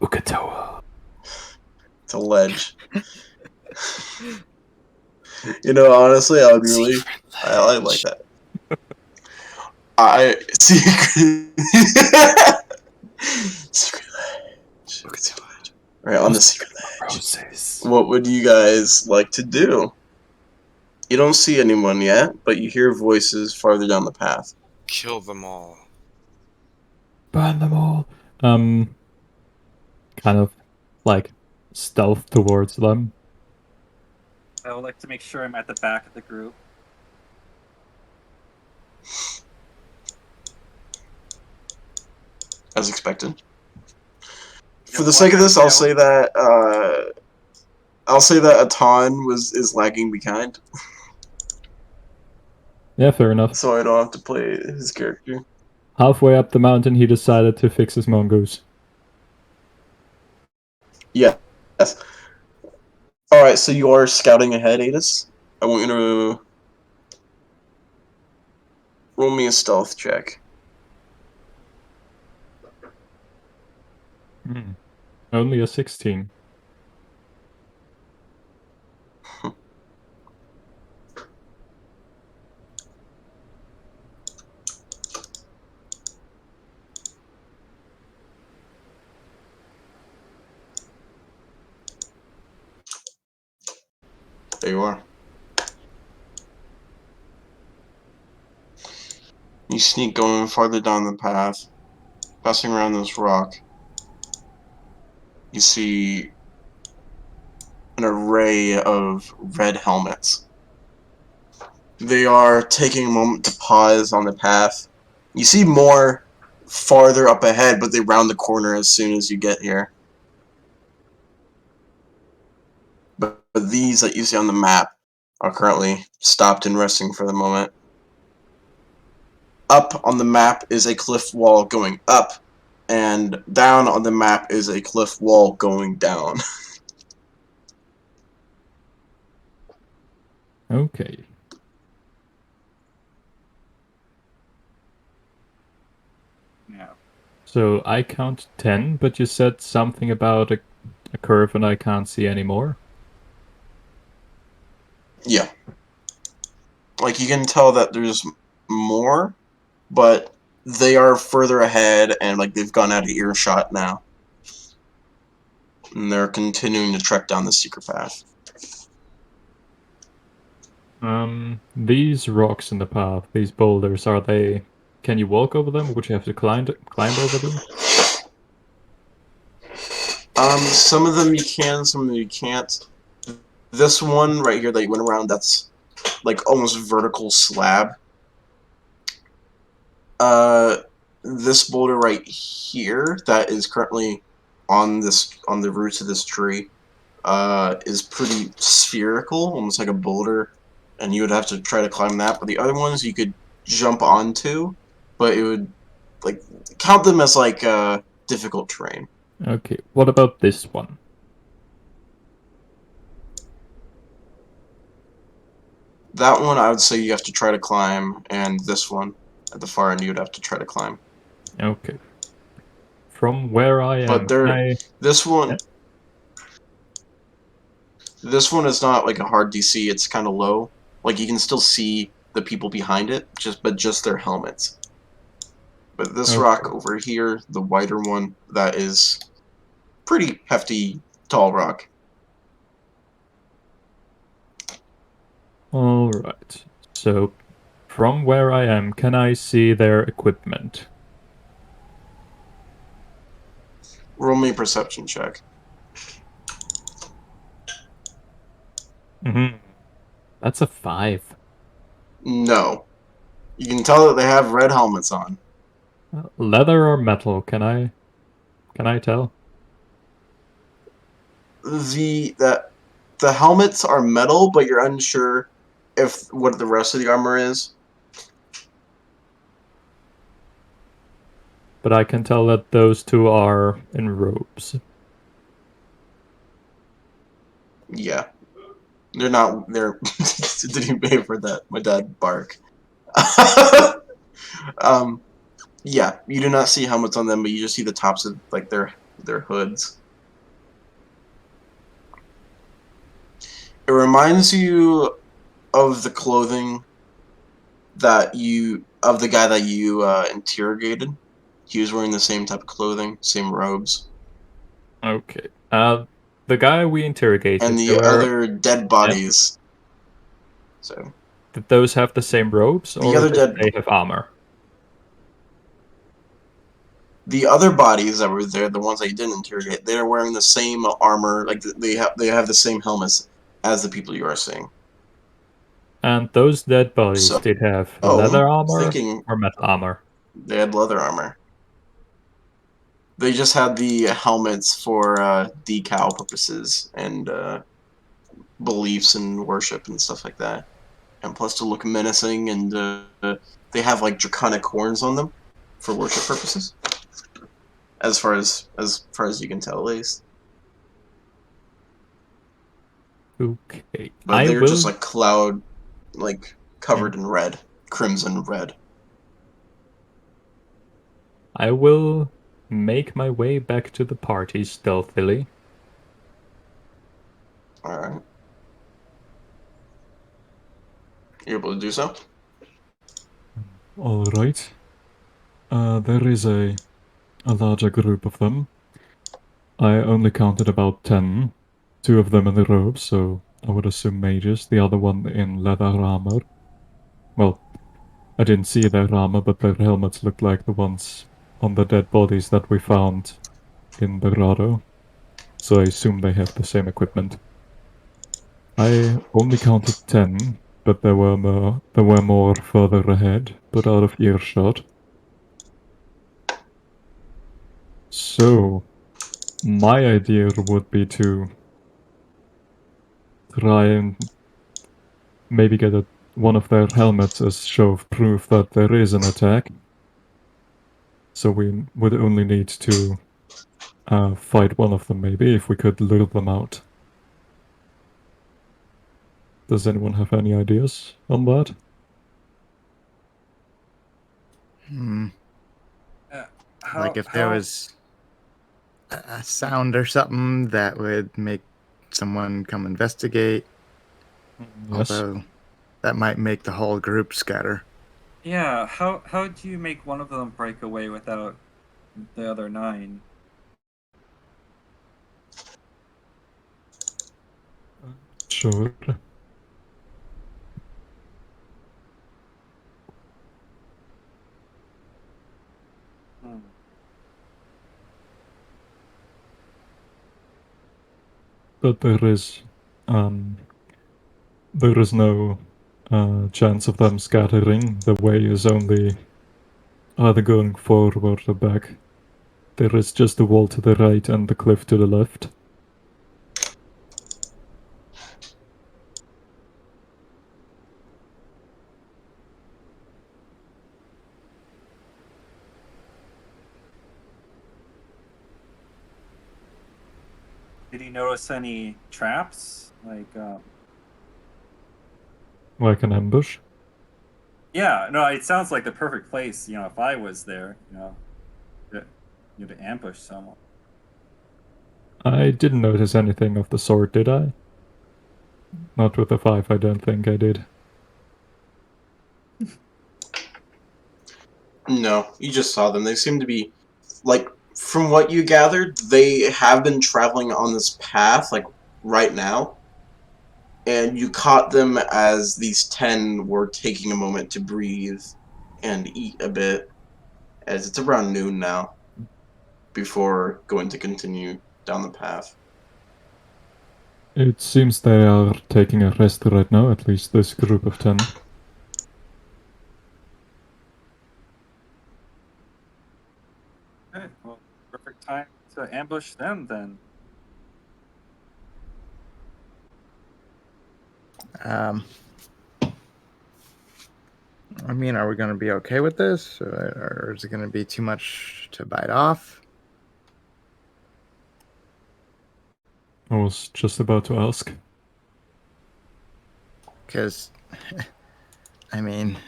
Ukatoa. It's a ledge. You know, honestly, I would really... I like that. Secret ledge. Right, on the secret ledge. Roses. What would you guys like to do? You don't see anyone yet, but you hear voices farther down the path. Kill them all. Burn them all. Kind of like stealth towards them. I would like to make sure I'm at the back of the group. As expected. For the sake of this, I'll say that Atan is lagging behind, Yeah, fair enough. so I don't have to play his character. Halfway up the mountain, he decided to fix his mongoose. Yes. Alright, so you are scouting ahead, Adis. I want you to roll me a stealth check. Only a 16. There you are. You sneak going farther down the path, passing around this rock. You see an array of red helmets. They are taking a moment to pause on the path. You see more farther up ahead, but they round the corner as soon as you get here. But these that you see on the map are currently stopped and resting for the moment. Up on the map is a cliff wall going up, and down on the map is a cliff wall going down. Oh. Okay. Yeah. So I count 10, but you said something about a curve and I can't see anymore. Yeah. Like, you can tell that there's more, but they are further ahead, and, like, they've gone out of earshot now. And they're continuing to trek down the secret path. These rocks in the path, these boulders, are they... Can you walk over them? Would you have to climb over them? Some of them you can, some of them you can't. This one right here that you went around, that's like almost vertical slab. This boulder right here that is currently on the roots of this tree, is pretty spherical, almost like a boulder, and you would have to try to climb that. But the other ones you could jump onto, but it would like count them as like difficult terrain. Okay, what about this one? That one I would say you have to try to climb, and this one at the far end you would have to try to climb. Okay. From where I am, But this one, this one is not like a hard DC. It's kind of low. Like you can still see the people behind it, just their helmets. But this Okay. rock over here, the wider one, that is pretty hefty, tall rock. Alright. So, from where I am, can I see their equipment? Roll me a perception check. Mm-hmm. That's a 5. No. You can tell that they have red helmets on. Leather or metal? Can I tell? The helmets are metal, but you're unsure if what the rest of the armor is. But I can tell that those two are in robes. Yeah. They're not. They're. Did you pay for that? My dad bark. Yeah. You do not see helmets on them, but you just see the tops of like their hoods. It reminds you of the clothing that of the guy that you interrogated. He was wearing the same type of clothing, same robes. Okay. The guy we interrogated, And the other dead bodies. So did those have the same robes, the or other did dead, they have armor? the other bodies that were there, the ones that you didn't interrogate, they're wearing the same armor. Like they have the same helmets as the people you are seeing. And those dead bodies So, did have leather armor thinking or metal armor? they had leather armor. They just had the helmets for decal purposes and beliefs and worship and stuff like that. And plus to look menacing, and they have like draconic horns on them for worship purposes. As far as you can tell, at least. Okay. But they're just like cloud, like covered in red, crimson red. I will make my way back to the party stealthily. Alright. You're able to do so? Alright. There is a larger group of them. I only counted about 10. 2 of them in the robes, so I would assume mages. The other one in leather armor. Well, I didn't see their armor, but their helmets looked like the ones on the dead bodies that we found in the grotto. So I assume they have the same equipment. I only counted 10, but there were more further ahead, but out of earshot. So, my idea would be to try and maybe get one of their helmets as show of proof that there is an attack. So we would only need to fight one of them, maybe, if we could lure them out. Does anyone have any ideas on that? Hmm. How, Like if there how- was a sound or something that would make someone come investigate. Yes. Although that might make the whole group scatter. Yeah, how do you make one of them break away without the other 9? Sure. Hmm. But there is no chance of them scattering. The way is only either going forward or back. There is just the wall to the right and the cliff to the left. Did you notice any traps? Like an ambush. Yeah, no, it sounds like the perfect place, if I was there, to ambush someone. I didn't notice anything of the sort, did I? Not with the 5, I don't think I did. No, you just saw them. They seem to be, like, from what you gathered, they have been traveling on this path, like, right now. And you caught them as these 10 were taking a moment to breathe and eat a bit, as it's around noon now, before going to continue down the path. It seems they are taking a rest right now, at least this group of 10. Okay, well, perfect time to ambush them then. I mean, are we going to be okay with this, or is it going to be too much to bite off? I was just about to ask. Because, I mean,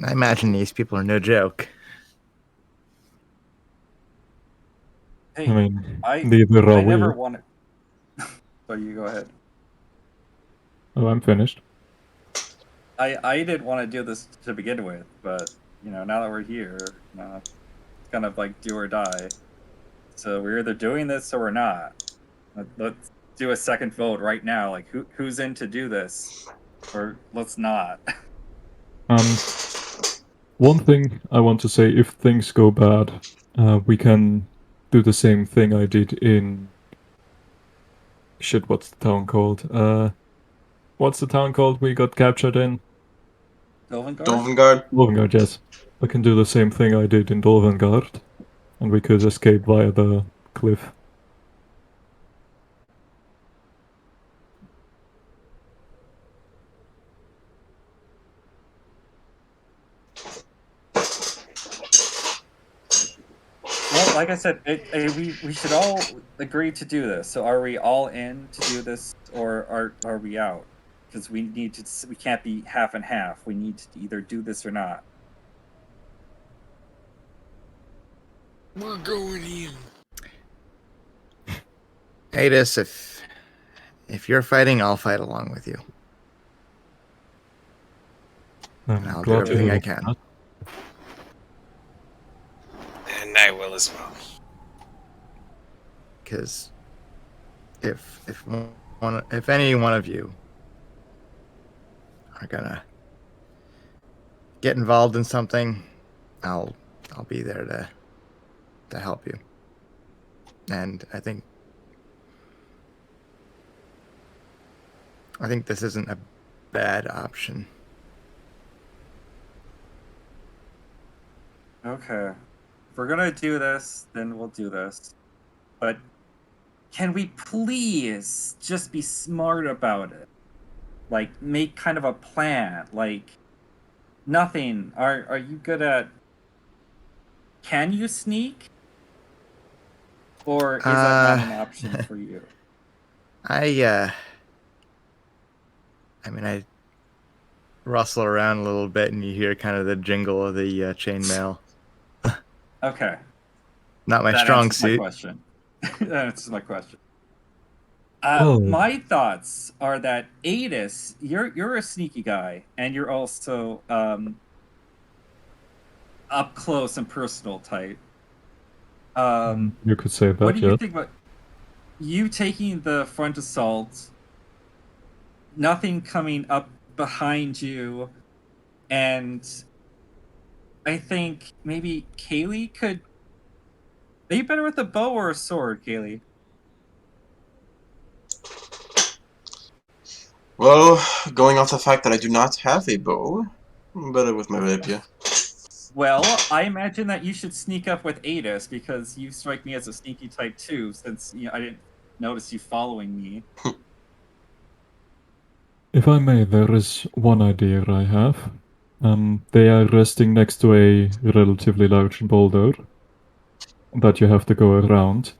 I imagine these people are no joke. Hey, I mean, I neither are I we. never wanted. So you go ahead. Oh, I'm finished. I didn't want to do this to begin with, but now that we're here, it's kind of like do or die. So we're either doing this or we're not. Let's do a second vote right now. Like who's in to do this, or let's not. One thing I want to say, if things go bad, we can do the same thing I did in... Shit, what's the town called? What's the town called we got captured in? Dovengard? Dovengard? Dolvengard, yes. I can do the same thing I did in Dolvengard, and we could escape via the cliff. Well, like I said, we should all agree to do this. So are we all in to do this, or are we out? Because we can't be half and half. We need to either do this or not. We're going in. Adis, if you're fighting, I'll fight along with you. I'm I'll do glad to everything hear I can. that. And I will as well. Because if any one of you are gonna get involved in something, I'll be there to help you. And I think this isn't a bad option. Okay. If we're gonna do this, then we'll do this. But can we please just be smart about it? Like make kind of a plan. Like nothing. Are you good at? Can you sneak? Or is that not an option for you? I I mean, I rustle around a little bit, and you hear kind of the jingle of the chainmail. Okay. Not my That strong answers my suit. question. That answers my question. Oh. My thoughts are that Adis, you're a sneaky guy, and you're also up close and personal type. You could say What that, do you yes. think about you taking the front assault? Nothing coming up behind you, and I think maybe Kaylee could. Are you better with a bow or a sword, Kaylee? Well, going off the fact that I do not have a bow, I'm better with my rapier. Well, I imagine that you should sneak up with Adis because you strike me as a sneaky type too. Since I didn't notice you following me. If I may, there is one idea I have. They are resting next to a relatively large boulder that you have to go around.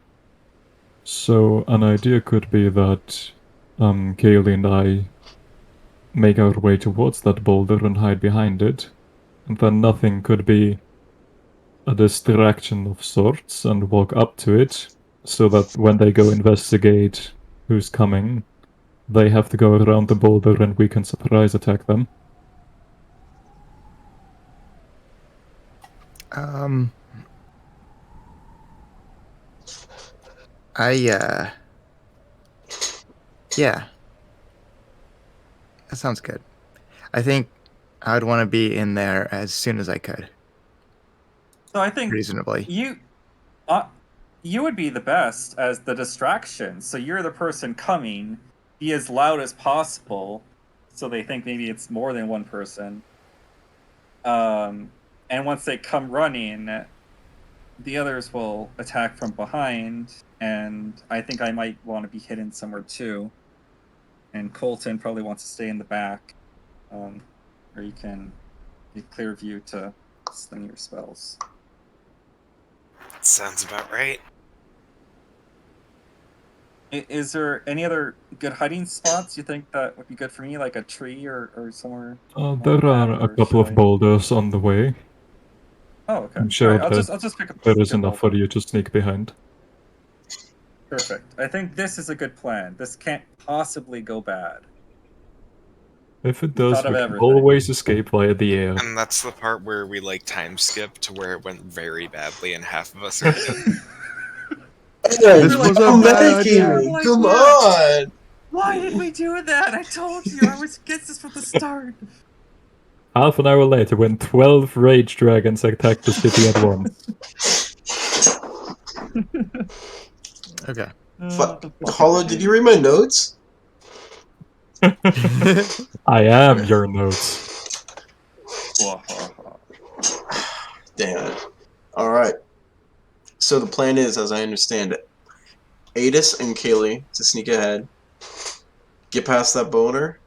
So an idea could be that Kaylee and I make our way towards that boulder and hide behind it. And then nothing could be a distraction of sorts and walk up to it so that when they go investigate who's coming, they have to go around the boulder and we can surprise attack them. Yeah, that sounds good. I think I would want to be in there as soon as I could, So I think reasonably. you would be the best as the distraction. So you're the person coming. Be as loud as possible, so they think maybe it's more than one person. And once they come running, the others will attack from behind, and I think I might want to be hidden somewhere too. And Colton probably wants to stay in the back, where you can get clear view to sling your spells. Sounds about right. Is there any other good hiding spots you think that would be good for me, like a tree or somewhere? There are a Or couple should of I- boulders on the way. Oh, okay. I'm sure Alright, that I'll just pick up there a is good enough for boulder. you to sneak behind. Perfect. I think this is a good plan. This can't possibly go bad. If it We does, thought of we can everything. always escape via the air. And that's the part where we like time skip to where it went very badly and half of us are dead. This was a bad idea. metagaming. Come on. Why did we do that? I told you I was against this from the start. Half an hour later, when 12 rage dragons attacked the city at once. Okay. Hollow, did you read my notes? I am your notes. Damn it. Alright. So the plan is, as I understand it, Adis and Kaylee to sneak ahead, get past that boner.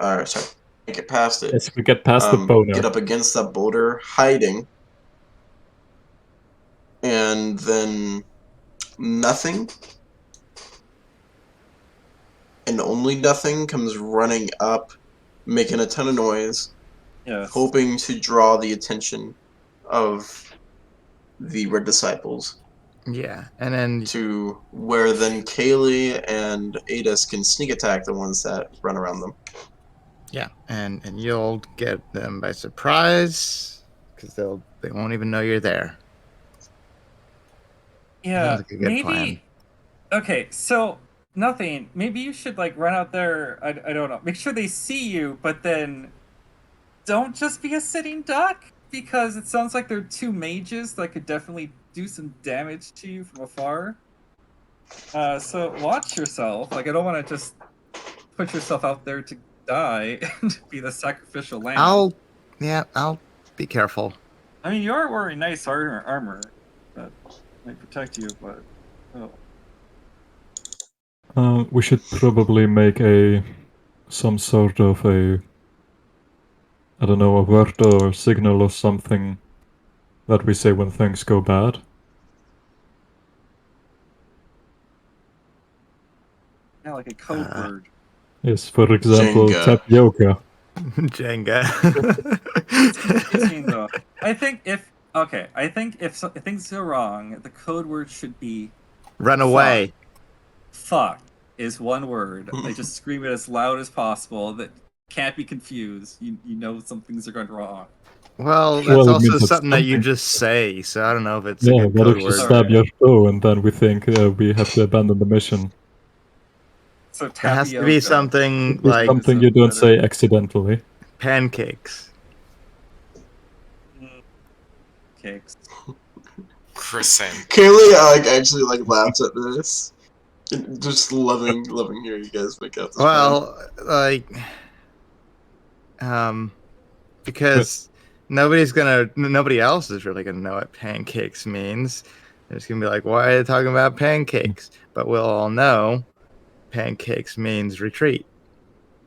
Alright, sorry. Get past it. Yes, we get past the boner. Get up against that boulder, hiding. And then nothing. And only nothing comes running up, making a ton of noise, Yes. hoping to draw the attention of the Red Disciples Yeah, and then to where then Kaylee and Adis can sneak attack the ones that run around them. yeah, and you'll get them by surprise because they won't even know you're there. Yeah, Sounds like a good maybe. plan. Okay, so nothing. Maybe you should like run out there. I don't know. Make sure they see you, but then don't just be a sitting duck because it sounds like they're two mages that could definitely do some damage to you from afar. So watch yourself. Like I don't want to just put yourself out there to die and be the sacrificial lamb. I'll be careful. I mean, you are wearing nice armor that might protect you, but We should probably make some sort of a word or signal or something that we say when things go bad. yeah, like a code word. Yes, for example, Jenga. tapioca. Jenga. It's confusing though. I think if if things go wrong, the code word should be Run away. fuck is one word. They just scream it as loud as possible. That can't be confused. You know some things are going wrong. Well, that's Well, it also means it's something that you something. just say, so I don't know if it's a Yeah, good what code if you word. stab Alright. your toe and then we think we have to abandon the mission? So It has to be something It's like something you don't say accidentally. pancakes. cakes. Croissant. Kaylee, actually laughs at this. Just loving hearing you guys make out this plan. Well, like, because nobody else is really gonna know what pancakes means. They're just gonna be like, why are they talking about pancakes? But we'll all know pancakes means retreat.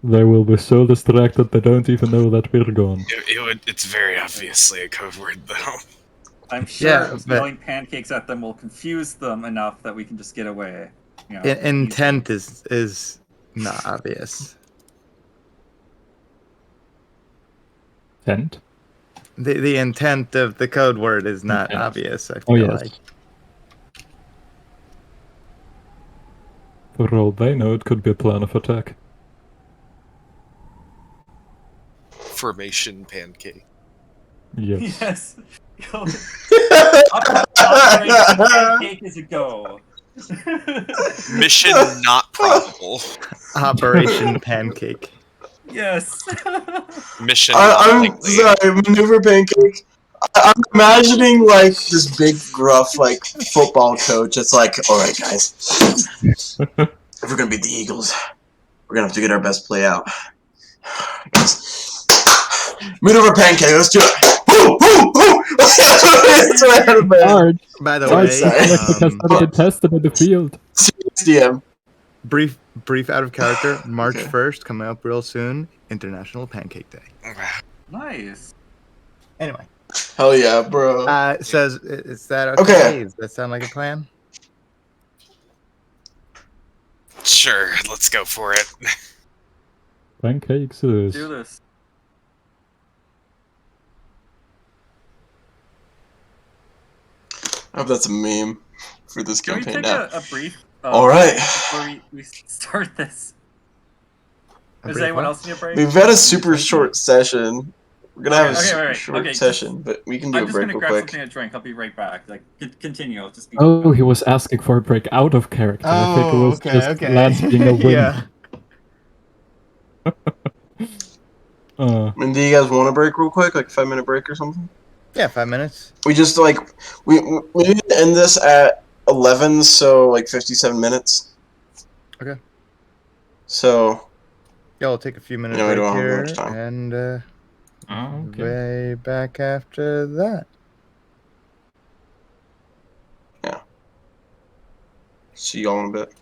They will be so distracted they don't even know that we're gone. It's very obviously a code word, though. I'm sure Yeah, but throwing pancakes at them will confuse them enough that we can just get away. You know, intent is not obvious. Tent? The intent of the code word is not Intent. obvious, I Oh, feel yes. like. For all they know, it could be a plan of attack. Formation pancake. Yes. Yes. Operation Pancake is a go. Mission not probable. Operation Pancake. Yes. Mission not I'm likely. sorry, maneuver pancake. I'm imagining this big gruff football coach. It's like, all right, guys, if we're gonna beat the Eagles, we're gonna have to get our best play out. Guys, maneuver pancake. Let's do it. Woo, woo, woo. That's what I had in my head. Hard. By the Sorry, way, sorry. Electric has never been tested in the field. DM. brief out of character. March Okay. 1st, coming up real soon. International Pancake Day. Nice. Anyway, Hell yeah, bro. says, is that okay? Okay. Does that sound like a plan? Sure, let's go for it. Pancakes it is. Do this. I hope that's a meme for this Can we campaign take now. a brief All right. before we start this? Does brief anyone what? else need a break? We've had a super short session. We're gonna have a Okay, super right. short Okay, session, but we can do I'm a just break gonna real grab quick. something to drink. I'll be right back. Continue. Just be. Oh, he was asking for a break out of character. I think it Oh, was just Lance being a wimp. Yeah. I mean, do you guys want a break real quick, like a 5-minute break or something? Yeah, 5 minutes. We just we need to end this at 11, so 57 minutes. Okay. So Yeah, we'll take a few minute we break don't have here, much time. and Okay. way back after that. See y'all in a bit.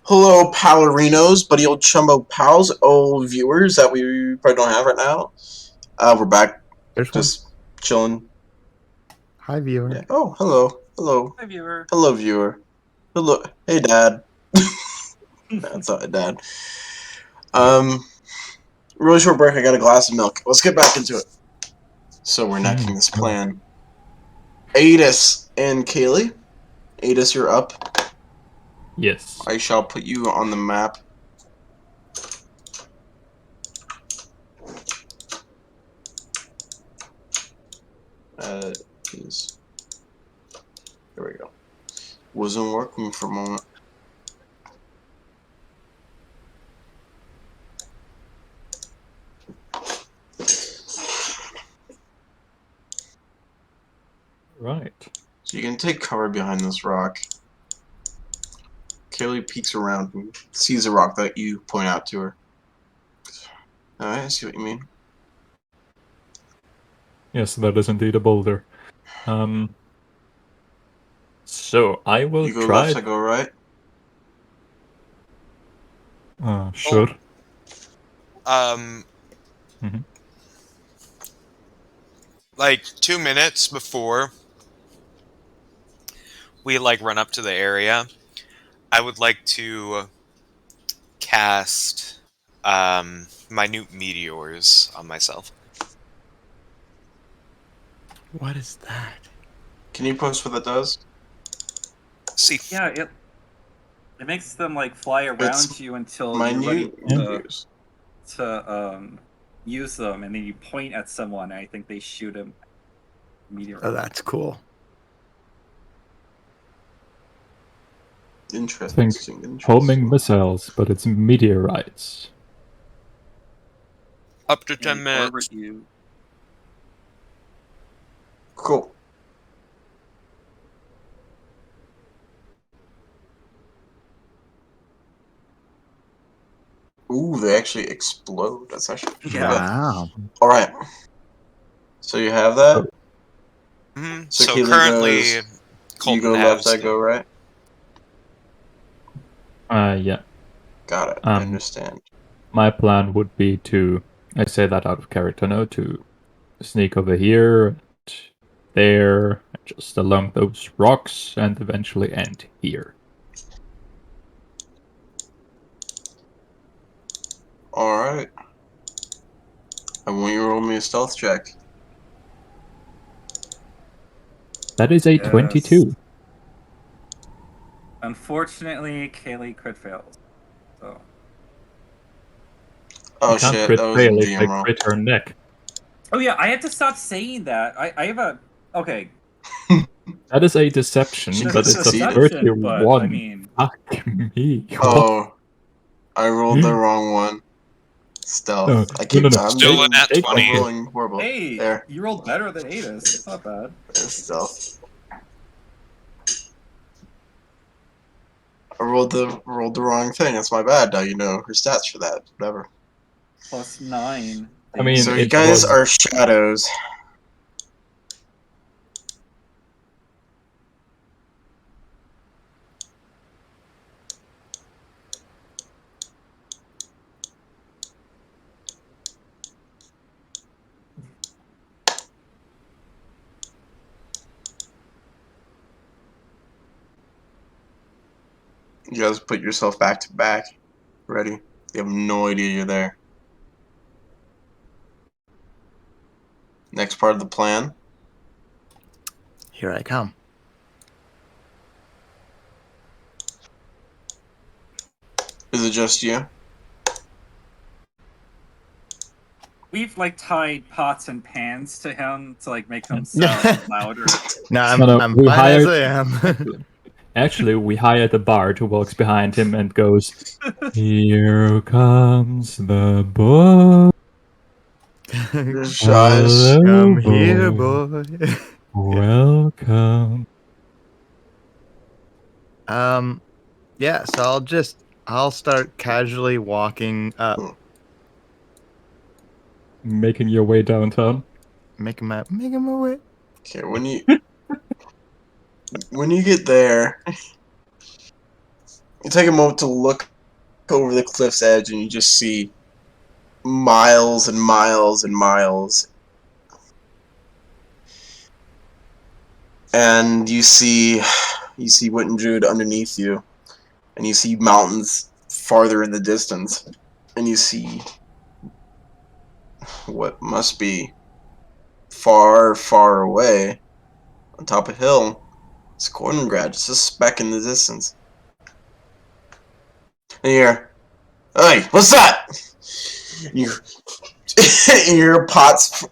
Hello, Palorinos, buddy old chumbo pals, old viewers that we probably don't have right now. We're back, There's one. just chilling. Hi, viewer. Yeah. Oh, hello, hello, Hi, viewer. hello, viewer. Hello, hey, Dad. That's not Dad. Really short break. I got a glass of milk. Let's get back into it. So we're necking this plan. Adis and Kaylee. Adis, you're up. Yes. I shall put you on the map. Please. There we go. Wasn't working for a moment. Right. So you can take cover behind this rock. Kaylee peeks around and sees a rock that you point out to her. Alright, I see what you mean. Yes, that is indeed a boulder. So I will You go try. left, I go right. Sure. Mhm. Like 2 minutes before we like run up to the area, I would like to cast minute meteors on myself. What is that? Can you post what that does? See, Yeah, it makes them like fly around It's you until you're ready Minute to, meteors. use them, and then you point at someone, and I think they shoot a meteor. Oh, that's cool. Interesting. Homing missiles, but it's meteorites. up to And 10 they minutes. orbit you. Cool. Ooh, they actually explode. That's actually pretty Yeah. good. Wow. All right. So you have that. Mhm. So So Keely currently, goes- Colton you go left, has I go right. Yeah. Got it. I Um, understand. My plan would be to, I say that out of character now, to sneak over here, and there, and just along those rocks, and eventually end here. All right. I want you to roll me a stealth check. That is a Yes. 22. Unfortunately, Kaylee crit fails. So Oh You can't shit, crit that was a fail if GM they roll. crit her neck. oh yeah, I had to stop saying that. I have a okay. That is a deception, She but could it's a succeed. 31. But I mean, Fuck me. Oh, I rolled the wrong one. Stealth. No, I keep no. I'm Still doing- an at Take 20. I'm rolling horrible. hey, There. you rolled better than Adis. It's not bad. There's stealth. I rolled the wrong thing. That's my bad. Now you know her stats for that. Whatever. +9. I mean, So you it guys was- are shadows. You guys put yourself back to back. Ready. You have no idea you're there. Next part of the plan. Here I come. Is it just you? We've like tied pots and pans to him to like make them sound louder. No, I'm, No, I'm we fine as hired- I am. Actually, we hired a bard who walks behind him and goes, "Here comes the boy. Shush. Hello, Come here, boy. boy. Welcome." Yeah, so I'll start casually walking up, Making your way downtown. making my way. Okay, when you get there, You take a moment to look over the cliff's edge, and you just see miles and miles and miles. And you see Wittendrude underneath you, and you see mountains farther in the distance, and you see what must be far, far away on top of a hill. It's Korngrad, just a speck in the distance. And you hear, "Hey, what's that?" You hear pots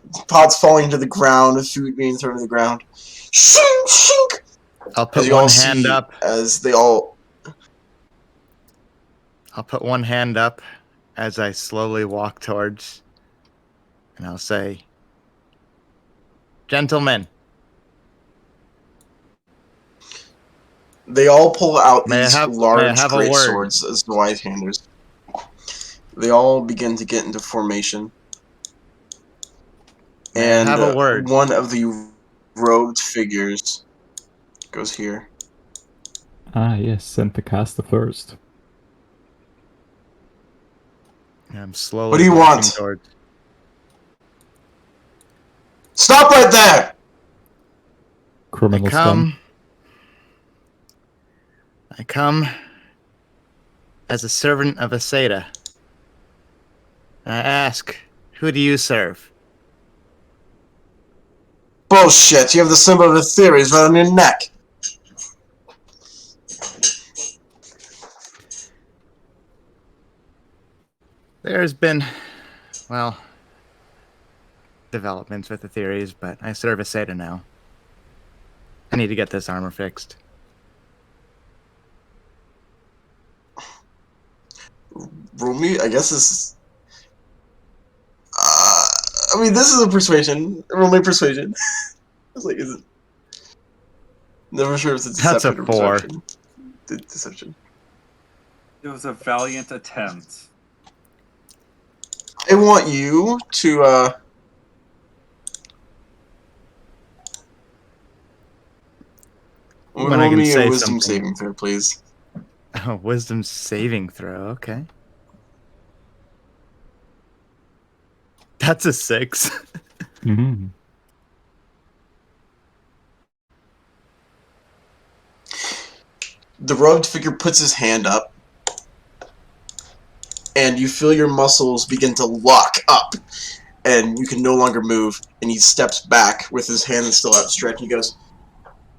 falling to the ground, food being thrown to the ground. Shink, shink. I'll As put you all one hand see, up. as they all. I'll put one hand up as I slowly walk towards, and I'll say, "Gentlemen, They all pull out may I these have large a great word?" swords as the White Handers. They all begin to get into formation. May I And have a word? one of the robed figures goes here. Ah, yes, send the caster first. And I'm slowly What do you walking want? towards. Stop right there! Criminal scum. I come as a servant of Aseda. And I ask, who do you serve? Bullshit, you have the symbol of the theories right on your neck. There's been, well, developments with the theories, but I serve Aseda now. I need to get this armor fixed. Rumi, I guess this is... I mean, this is a persuasion. Rumi persuasion. It's like, is it... Never sure if it's That's a deception or 4. perception. Deception. It was a valiant attempt. I want you to, I roll can me a say wisdom something. saving throw, please. Oh, wisdom saving throw. Okay. That's a 6. Mhm. The robed figure puts his hand up, and you feel your muscles begin to lock up, and you can no longer move, and he steps back with his hand still outstretched, and he goes,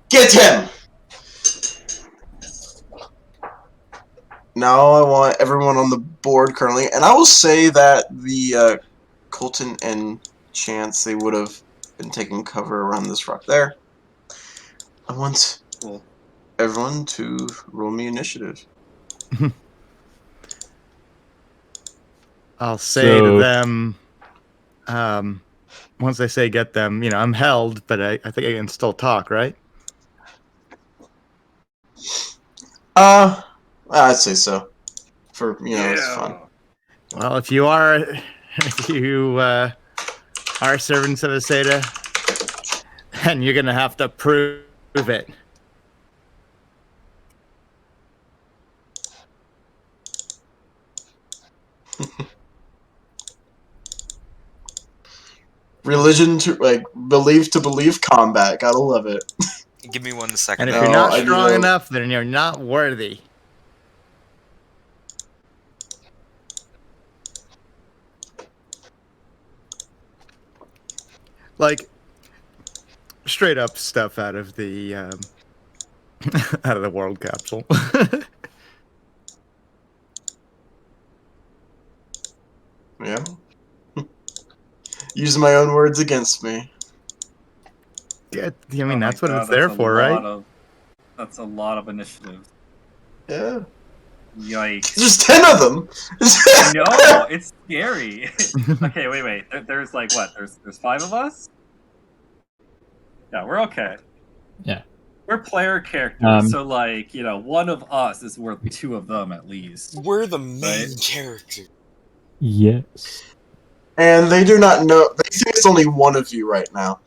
"Get him!" Now I want everyone on the board currently, and I will say that the Colton and Chance, they would have been taking cover around this rock there. I want Cool. everyone to roll me initiative. I'll say to So- them, once I say get them, I'm held, but I think I can still talk, right? I'd say so. For, it's fun. Well, if you are, are servants of Aseda, then you're gonna have to prove it. Religion to, belief to belief combat. Gotta love it. Give me 1 second. And if No, you're not I strong do. enough, then you're not worthy. Like, straight up stuff out of the out of the world capsule. Yeah. Using my own words against me. Yeah, I Oh mean, my that's what God, it's there that's a for, right? lot that's a lot of initiative. Yeah. Yikes. There's 10 of them! No, it's scary. Okay, wait. There's like what? There's 5 of us? Yeah, we're okay. Yeah. We're player characters, so Um, one of us is worth 2 of them at least. We're the main Right. character. Yes. And they do not know. They think it's only one of you right now.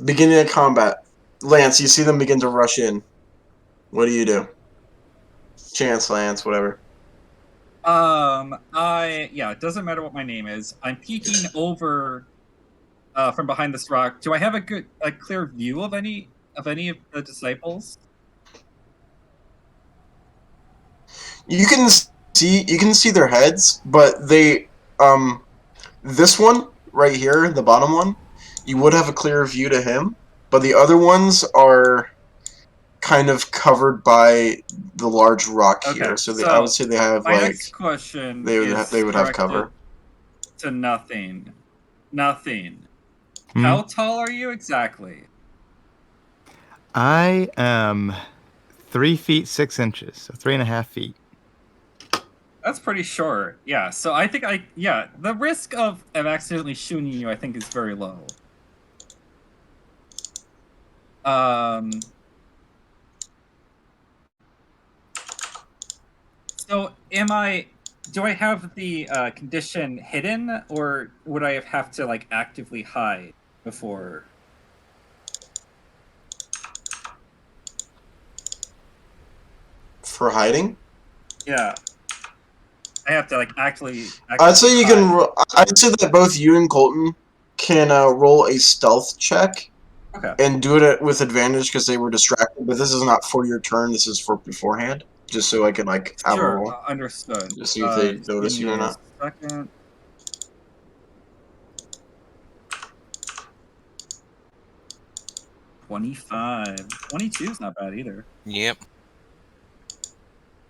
Beginning of combat. Lance, you see them begin to rush in. What do you do? Chance, Lance, whatever. It doesn't matter what my name is. I'm peeking over from behind this rock. Do I have a clear view of any of the disciples? You can see their heads, but this one right here, the bottom one, you would have a clear view to him, but the other ones are kind of covered by the large rock here. Okay, So, so I would say they have My like next question they would is have cover. to nothing. Nothing. Hmm? How tall are you exactly? I am 3 feet 6 inches, so 3.5 feet. That's pretty short. Yeah, so I think the risk of accidentally shooting you, I think, is very low. So do I have the condition hidden, or would I have to like actively hide before? For hiding? Yeah. I have to like actually I'd say you hide. can. I'd say that both you and Colton can roll a stealth check Okay. and do it with advantage because they were distracted. But this is not for your turn. This is for beforehand, just so I can like have a roll. Understood. Just see if they Just notice give you or me a not. Second. $25. 22 is not bad either. Yep.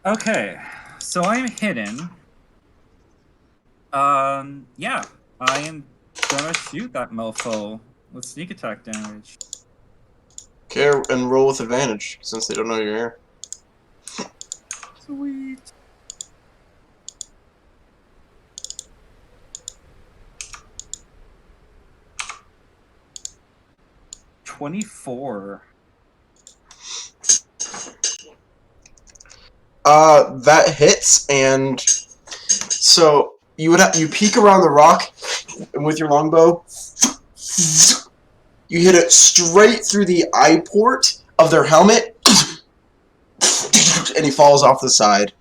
Okay, so I'm hidden. Yeah, I am gonna shoot that mofo with sneak attack damage. Okay, and roll with advantage since they don't know you're here. Sweet. $24. That hits, and so you peek around the rock, and with your longbow, you hit it straight through the eye port of their helmet, and he falls off the side.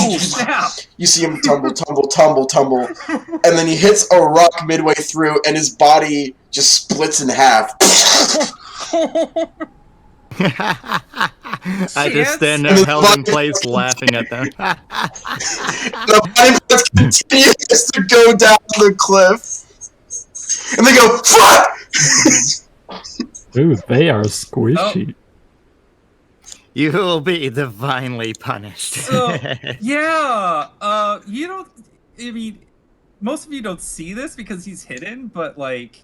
Oh snap! You see him tumble, and then he hits a rock midway through, and his body just splits in half. I just stand And there his held in body- place laughing at them. The body parts continues to go down the cliff, and they go fuck. Ooh, they are squishy. You will be divinely punished. So yeah, you don't. I mean, most of you don't see this because he's hidden, but like,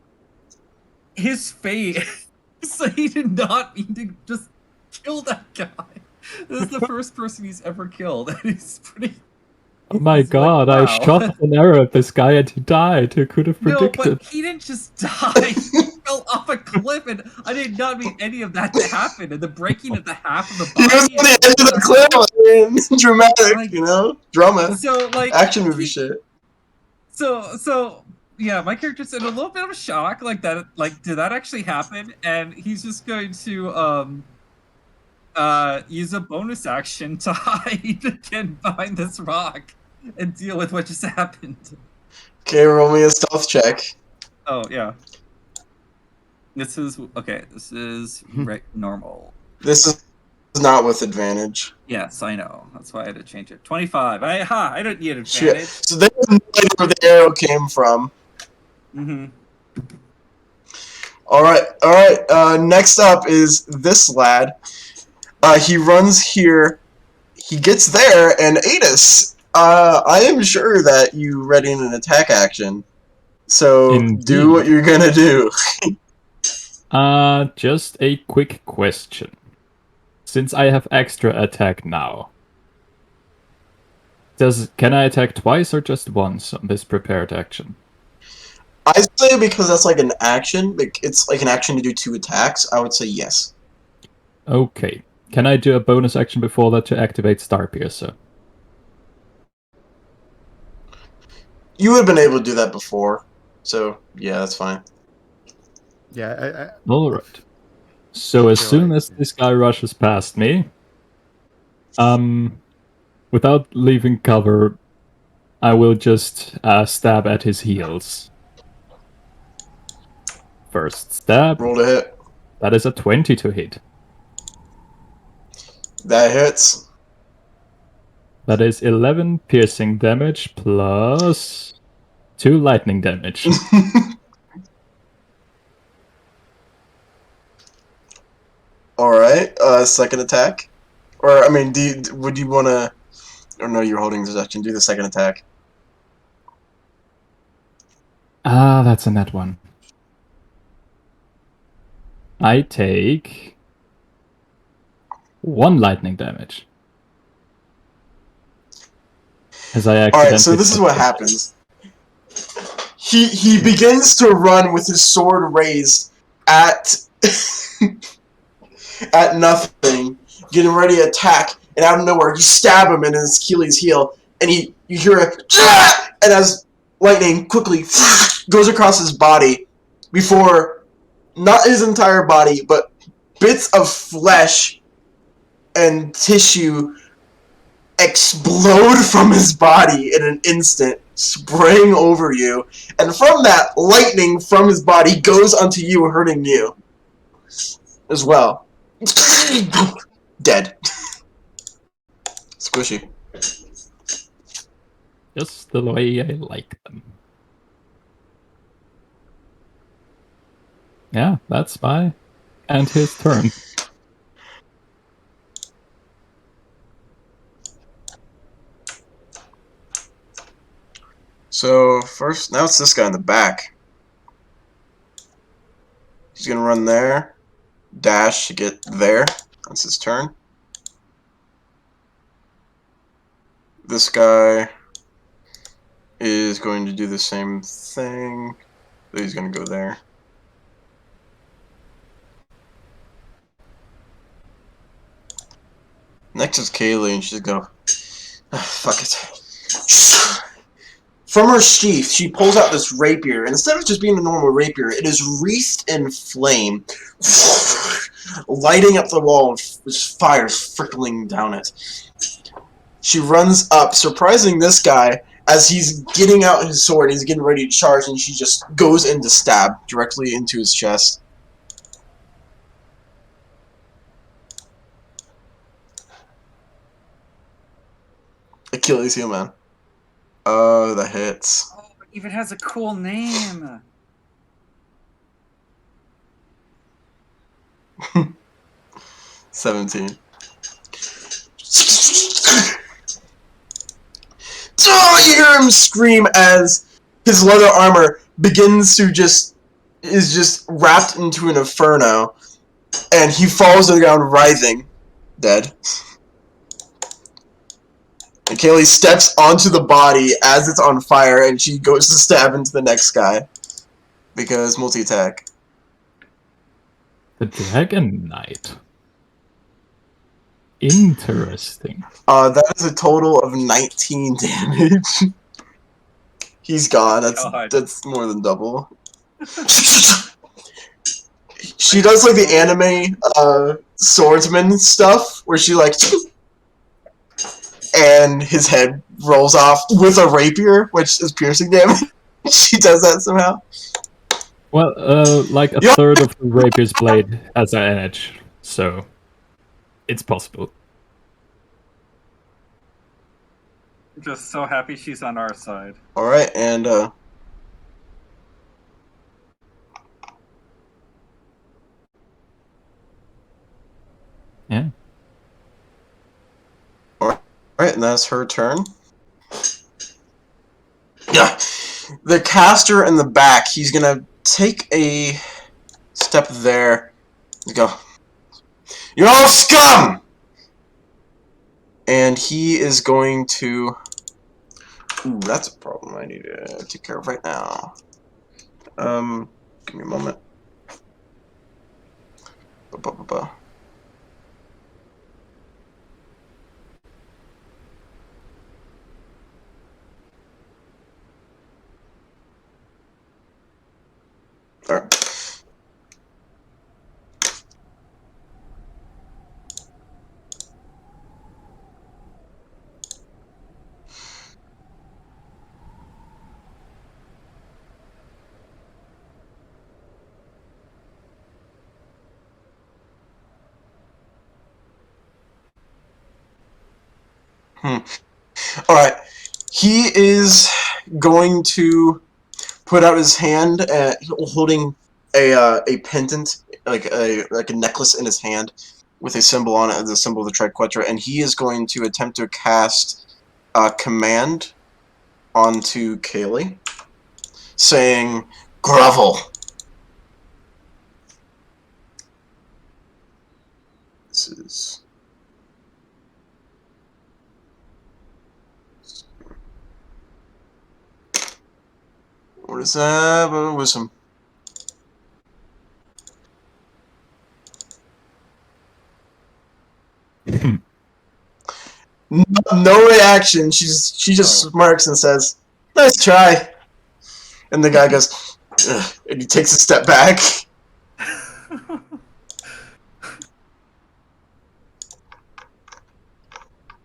his face. So he did not mean to just kill that guy. This is the first person he's ever killed, and he's pretty. Oh my he's like, god, I wow. shot with an arrow at this guy and he died. Who could have No, predicted? but he didn't just die. He fell off a cliff, and I did not mean any of that to happen. And the breaking of the half of the He was on body. the edge of the cliff, man. Dramatic, Like- you know, drama, So like action movie he- shit. So yeah, my character's in a little bit of a shock, like that. Like, did that actually happen? And he's just going to use a bonus action to hide again behind this rock and deal with what just happened. Okay, roll me a stealth check. Oh yeah. This is okay. This is normal. This is not with advantage. Yes, I know. That's why I had to change it. 25. I don't need Shit. advantage. So they have no idea where the arrow came from. Mm-hmm. All right. Next up is this lad. He runs here. He gets there, and Adis. I am sure that you ready in an attack action. So Indeed. do what you're gonna do. Just a quick question. Since I have extra attack now, can I attack twice or just once on this prepared action? I say because that's like an action. Like it's like an action to do 2 attacks. I would say yes. Okay. Can I do a bonus action before that to activate Starpiercer? You would have been able to do that before. So yeah, that's fine. Yeah, Alright. So as Sure. soon as this guy rushes past me, Without leaving cover, I will just stab at his heels. First stab. Roll to hit. That is a 20 to hit. That hits. That is 11 piercing damage plus 2 lightning damage. All right. Second attack. Or I mean, would you want to? Or no, you're holding this action. Do the second attack. Ah, that's a net one. I take 1 lightning damage. As I All accidentally. right. So this is what happens. He begins to run with his sword raised at at nothing, getting ready to attack, and out of nowhere you stab him in his Achilles heel, and you hear a and as lightning quickly goes across his body before not his entire body, but bits of flesh and tissue explode from his body in an instant, spraying over you, and from that, lightning from his body goes onto you, hurting you as well. Dead. Squishy. Just the way I like them. Yeah, that's my and his turn. So first, now it's this guy in the back. He's gonna run there, dash to get there. That's his turn. This guy is going to do the same thing. So he's gonna go there. Next is Kaylee, and she's gonna go, fuck it. From her sheath, she pulls out this rapier, and instead of just being a normal rapier, it is wreathed in flame, lighting up the wall, and fires trickling down it. She runs up, surprising this guy as he's getting out his sword, he's getting ready to charge, and she just goes in to stab directly into his chest. Achilles heel, man. Oh, that hits. Oh, it even has a cool name. 17. Oh, you hear him scream as his leather armor begins to is just wrapped into an inferno, and he falls to the ground writhing, dead. And Kaylee steps onto the body as it's on fire, and she goes to stab into the next guy. Because multi-attack. The Dragon Knight. Interesting. That is a total of 19 damage. He's gone. That's more than double. She does like the anime swordsman stuff, where she like and his head rolls off with a rapier, which is piercing damage. She does that somehow. Well, like a third of the rapier's blade has an edge, so it's possible. I'm just so happy she's on our side. Alright, and Yeah. Alright, and that's her turn. Yeah. The caster in the back, he's gonna take a step there. Go. You're all scum! And he is going to... Ooh, that's a problem I need to take care of right now. Give me a moment. Ba-ba-ba-ba. Alright. Alright. He is going to put out his hand, holding a pendant, like a necklace in his hand, with a symbol on it, as a symbol of the Triquetra, and he is going to attempt to cast a command onto Kaylee, saying, "Grovel." This is... What is that? Wisdom. No reaction. She just smirks and says, "Nice try." And the guy goes, "Ugh," and he takes a step back.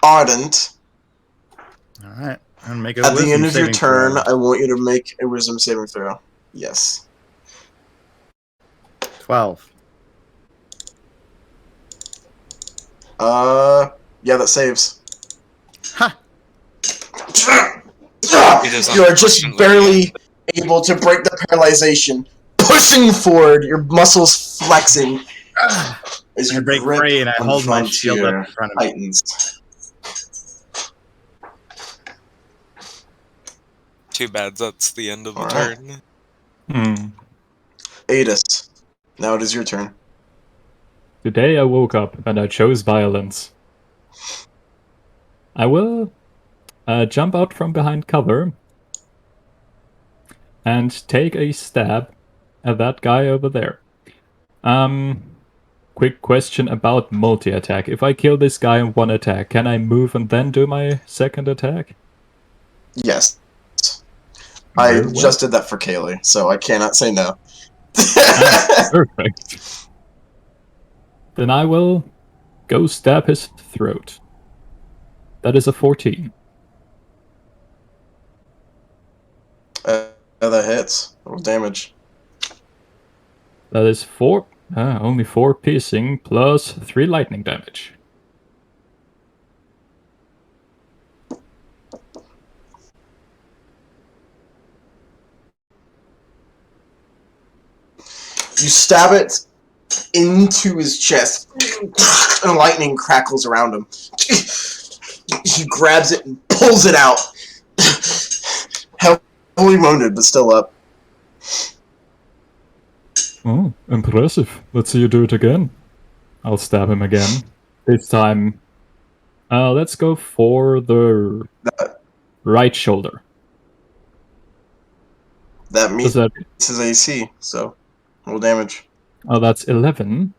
Ardent. All right. I'm gonna make a At the wisdom end of your saving turn, throw. I want you to make a wisdom saving throw. Yes. 12. Yeah, that saves. Ha! It is You are just unfortunately- barely able to break the paralyzation, pushing forward, your muscles flexing. As I your break grip free and I on hold my shield up Frontier in front of me. tightens. Too bad that's the end of the Alright. turn. Hmm. Adis, now it is your turn. Today I woke up and I chose violence. I will jump out from behind cover and take a stab at that guy over there. Quick question about multi-attack. If I kill this guy in one attack, can I move and then do my second attack? Yes. I Very well. just did that for Kaylee, so I cannot say no. Perfect. Then I will go stab his throat. That is a 14. That hits. Roll damage. That is 4. Only 4 piercing plus 3 lightning damage. You stab it into his chest, and lightning crackles around him. He grabs it and pulls it out. Heavily wounded, but still up. Oh, impressive. Let's see you do it again. I'll stab him again. This time, let's go for the right shoulder. That Does meets that? his AC, so roll damage. Oh, that's 11.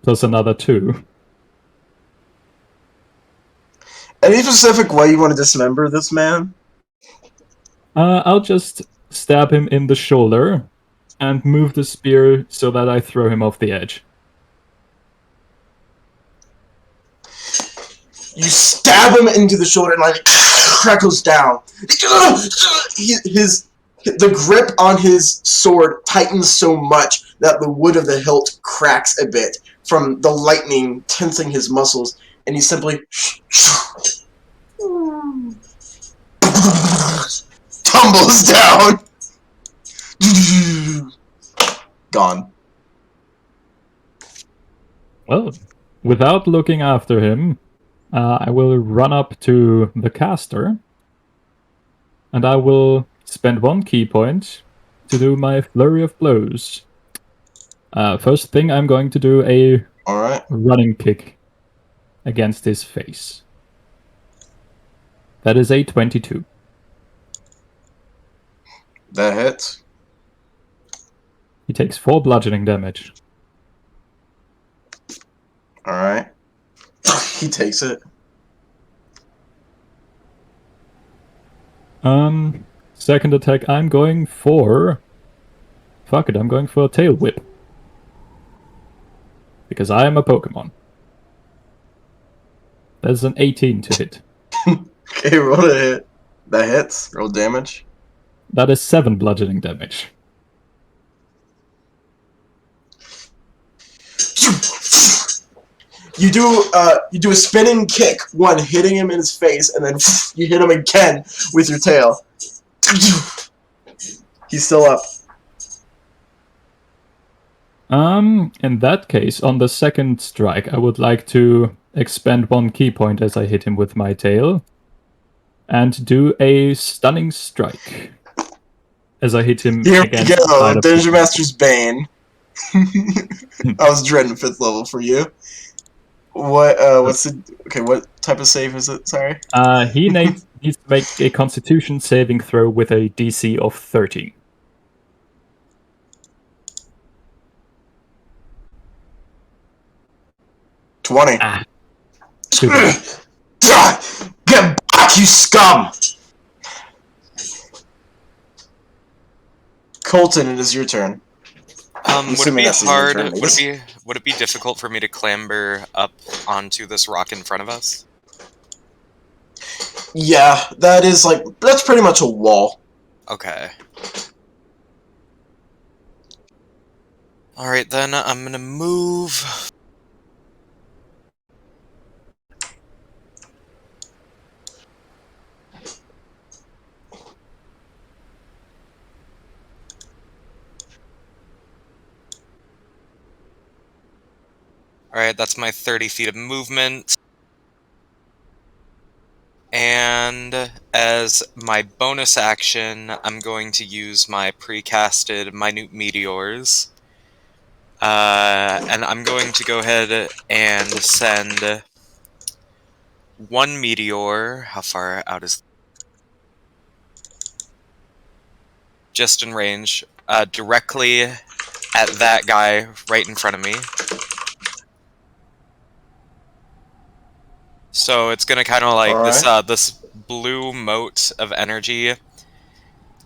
Plus another 2. Any specific way you want to dismember this man? I'll just stab him in the shoulder and move the spear so that I throw him off the edge. You stab him into the shoulder and like crackles down. The grip on his sword tightens so much that the wood of the hilt cracks a bit from the lightning tensing his muscles, and he simply tumbles down. Gone. Well, without looking after him, I will run up to the caster, and I will spend 1 key point to do my flurry of blows. First thing, I'm going to do a Alright. running kick against his face. That is a 22. That hits. He takes 4 bludgeoning damage. Alright. He takes it. Second attack, I'm going for... Fuck it, I'm going for a tail whip. Because I am a Pokemon. That's an 18 to hit. Okay, roll a hit. That hits. Roll damage. That is 7 bludgeoning damage. You do a spinning kick, one hitting him in his face, and then you hit him again with your tail. He's still up. In that case, on the second strike, I would like to expend 1 key point as I hit him with my tail, and do a stunning strike as I hit him Here we against the go, side of the- Dungeon Master's Bane. I was dreading 5th level for you. What's the... Okay, what type of save is it? Sorry? He needs to make a Constitution saving throw with a DC of 30. $20. Ah. Too bad. Get back, you scum! Colton, it is your turn. Would it assuming be that's his hard? turn, Would it be difficult for me to clamber up onto this rock in front of us? Yeah, that's pretty much a wall. Okay. Alright then, I'm gonna move. Alright, that's my 30 feet of movement. And as my bonus action, I'm going to use my precasted Minute Meteors. And I'm going to go ahead and send 1 meteor. How far out is... Just in range. Directly at that guy right in front of me. So it's gonna kind of like this blue mote of energy,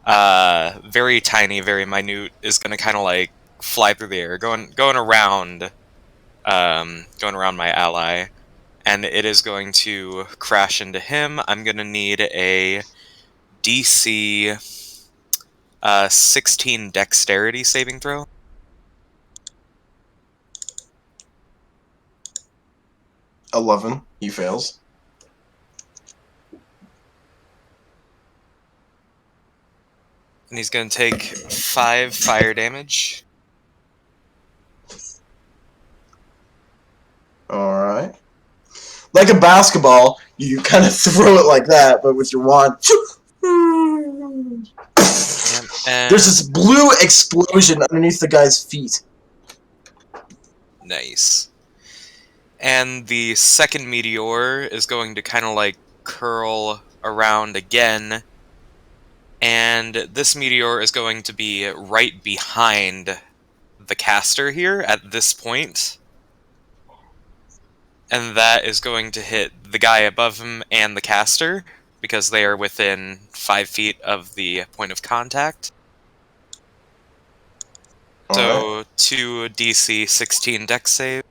very tiny, very minute, is gonna kind of like fly through the air, going around my ally, and it is going to crash into him. I'm gonna need a DC 16 Dexterity saving throw. $11. He fails. And he's going to take 5 fire damage. Alright. Like a basketball, you kind of throw it like that, but with your wand... And There's this blue explosion underneath the guy's feet. nice. And the second meteor is going to kind of like curl around again. And this meteor is going to be right behind the caster here at this point. And that is going to hit the guy above him and the caster, because they are within 5 feet of the point of contact. So, 2 DC 16 Dex save.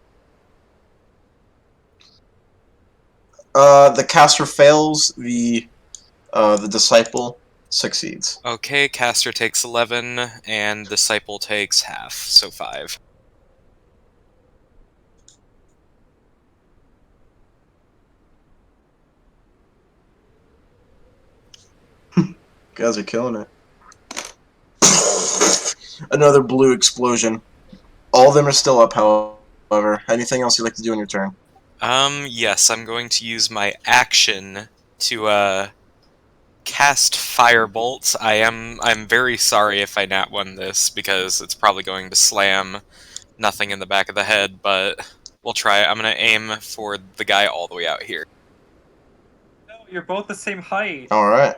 The caster fails, the disciple succeeds. Okay, caster takes 11, and disciple takes half, so 5. Guys are killing it. Another blue explosion. All of them are still up, however. Anything else you'd like to do on your turn? Yes, I'm going to use my action to, cast Firebolt. I'm very sorry if I nat 1 this, because it's probably going to slam nothing in the back of the head, but we'll try it. I'm gonna aim for the guy all the way out here. No, you're both the same height. Alright.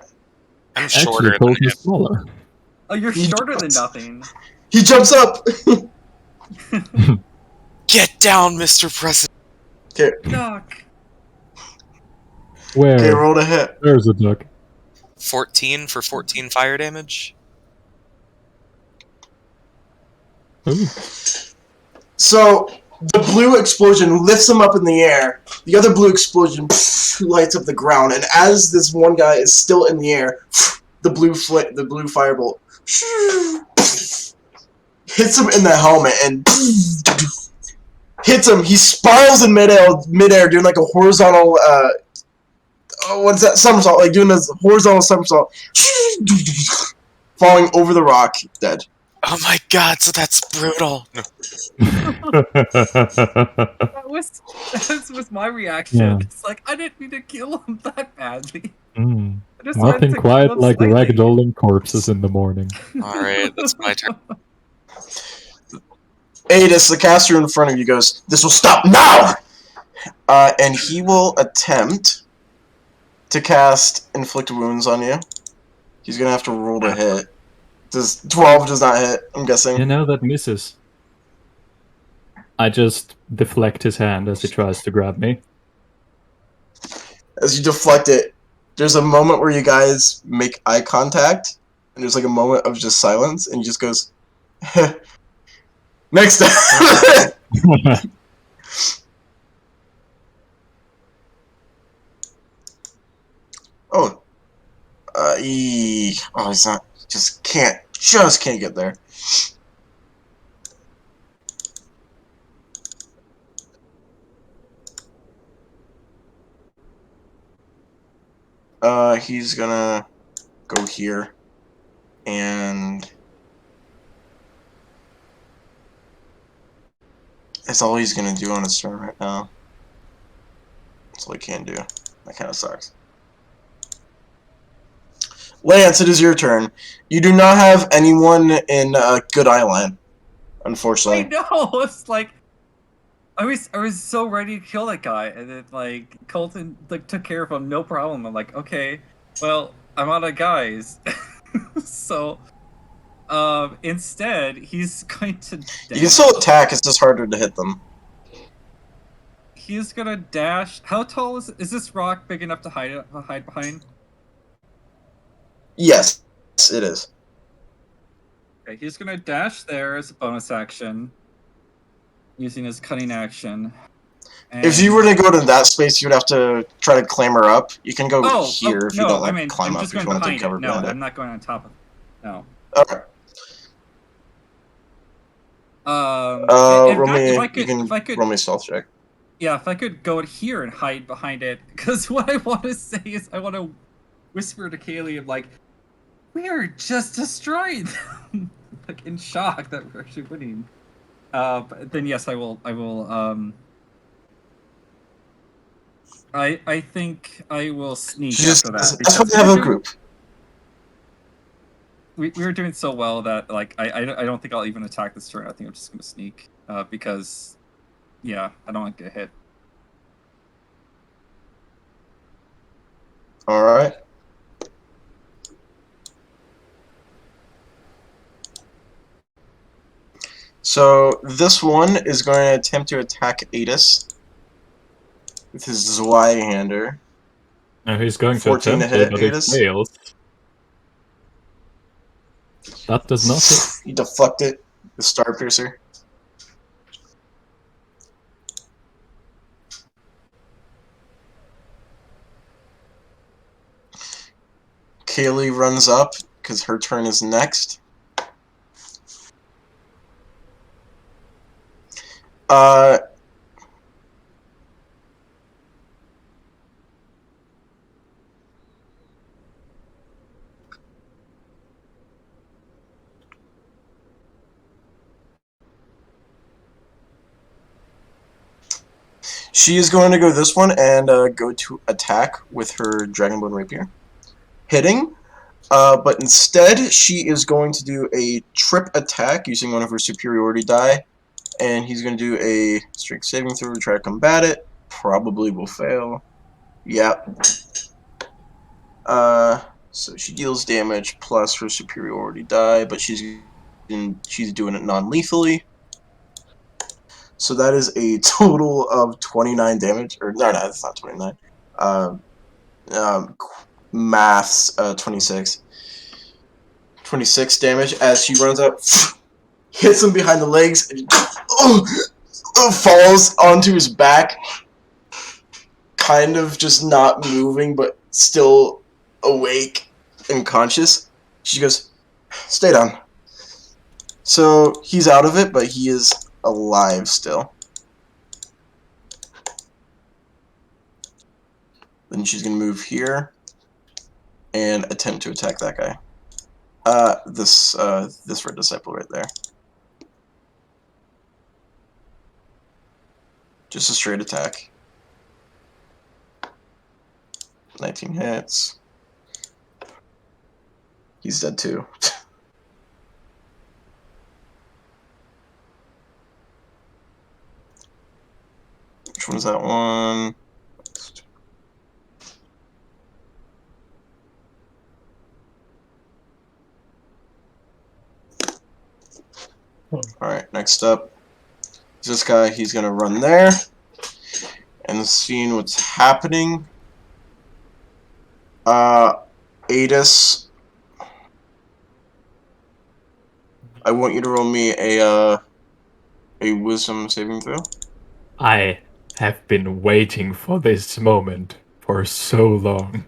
I'm shorter Actually, than Colt is him. smaller. Oh, you're He shorter than jumps. nothing. He jumps up! Get down, Mr. President! Duck. Where? Okay, roll to hit. There's a duck. 14 for 14 fire damage. Ooh. So, the blue explosion lifts him up in the air. The other blue explosion lights up the ground, and as this one guy is still in the air, the blue firebolt hits him in the helmet, and hits him. He spirals in midair, doing like a horizontal. What's that somersault? Like doing this horizontal somersault, falling over the rock, dead. Oh my god, so that's brutal. No. That was my reaction. Yeah. It's like I didn't mean to kill him that badly. Mm. I just wanted Nothing to quite kill him like slightly. ragdolling corpses in the morning. Alright, that's my turn. Adis, the caster in front of you, goes, "This will stop now!" And he will attempt to cast Inflict Wounds on you. He's gonna have to roll to hit. 12 does not hit, I'm guessing. You know, that misses. I just deflect his hand as he tries to grab me. As you deflect it, there's a moment where you guys make eye contact, and there's like a moment of just silence, and he just goes, "Next time." Oh. Oh, he's not. Just can't get there. He's gonna go here, and that's all he's gonna do on his turn right now. That's all he can do. That kind of sucks. Lance, it is your turn. You do not have anyone in good eye line, I unfortunately. know. It's like I was so ready to kill that guy, and then like Colton like took care of him, no problem. I'm like, okay, well, I'm out of guys, so instead he's going to. You can still attack. It's just harder to hit them. He's gonna dash. How tall is this rock big enough to hide behind? Yes, it is. Okay, he's gonna dash there as a bonus action, using his cunning action. If you were to go to that space, you would have to try to clamber up. You can go here if you don't like climb up. If you want to take cover No, behind it. I'm not going on top of it. No. Okay. If I could, roll me a stealth check. yeah, if I could go here and hide behind it, because what I want to say is I want to whisper to Kaylee, like, we are just destroying them, like in shock that we're actually winning. But then yes, I will. I think I will sneak after that. That's why we have a group. We were doing so well that like I don't think I'll even attack this turn. I think I'm just gonna sneak because yeah, I don't want to get hit. All right. So this one is going to attempt to attack Adis with his Zweihander. No, he's going to 14 attempt to hit it, but it Adis. fails. That does not hit. You deflect it with Star Piercer. Kaylee runs up because her turn is next. She is going to go this one and go to attack with her Dragonbone Rapier. Hitting, but instead she is going to do a trip attack using one of her superiority die, and he's going to do a strength saving throw to try to combat it. Probably will fail. Yep. So she deals damage plus her superiority die, but she's doing it non-lethally. So that is a total of 29 damage. Or no, that's not 29. Maths 26. 26 damage as she runs up, hits him behind the legs, and falls onto his back, kind of just not moving, but still awake and conscious. She goes, "Stay down." So he's out of it, but he is alive still. Then she's gonna move here and attempt to attack that guy. This red disciple right there. Just a straight attack. 19 hits. He's dead too. Which one is that one? Alright, next up is this guy. He's gonna run there and seeing what's happening. Adis, I want you to roll me a wisdom saving throw. I have been waiting for this moment for so long.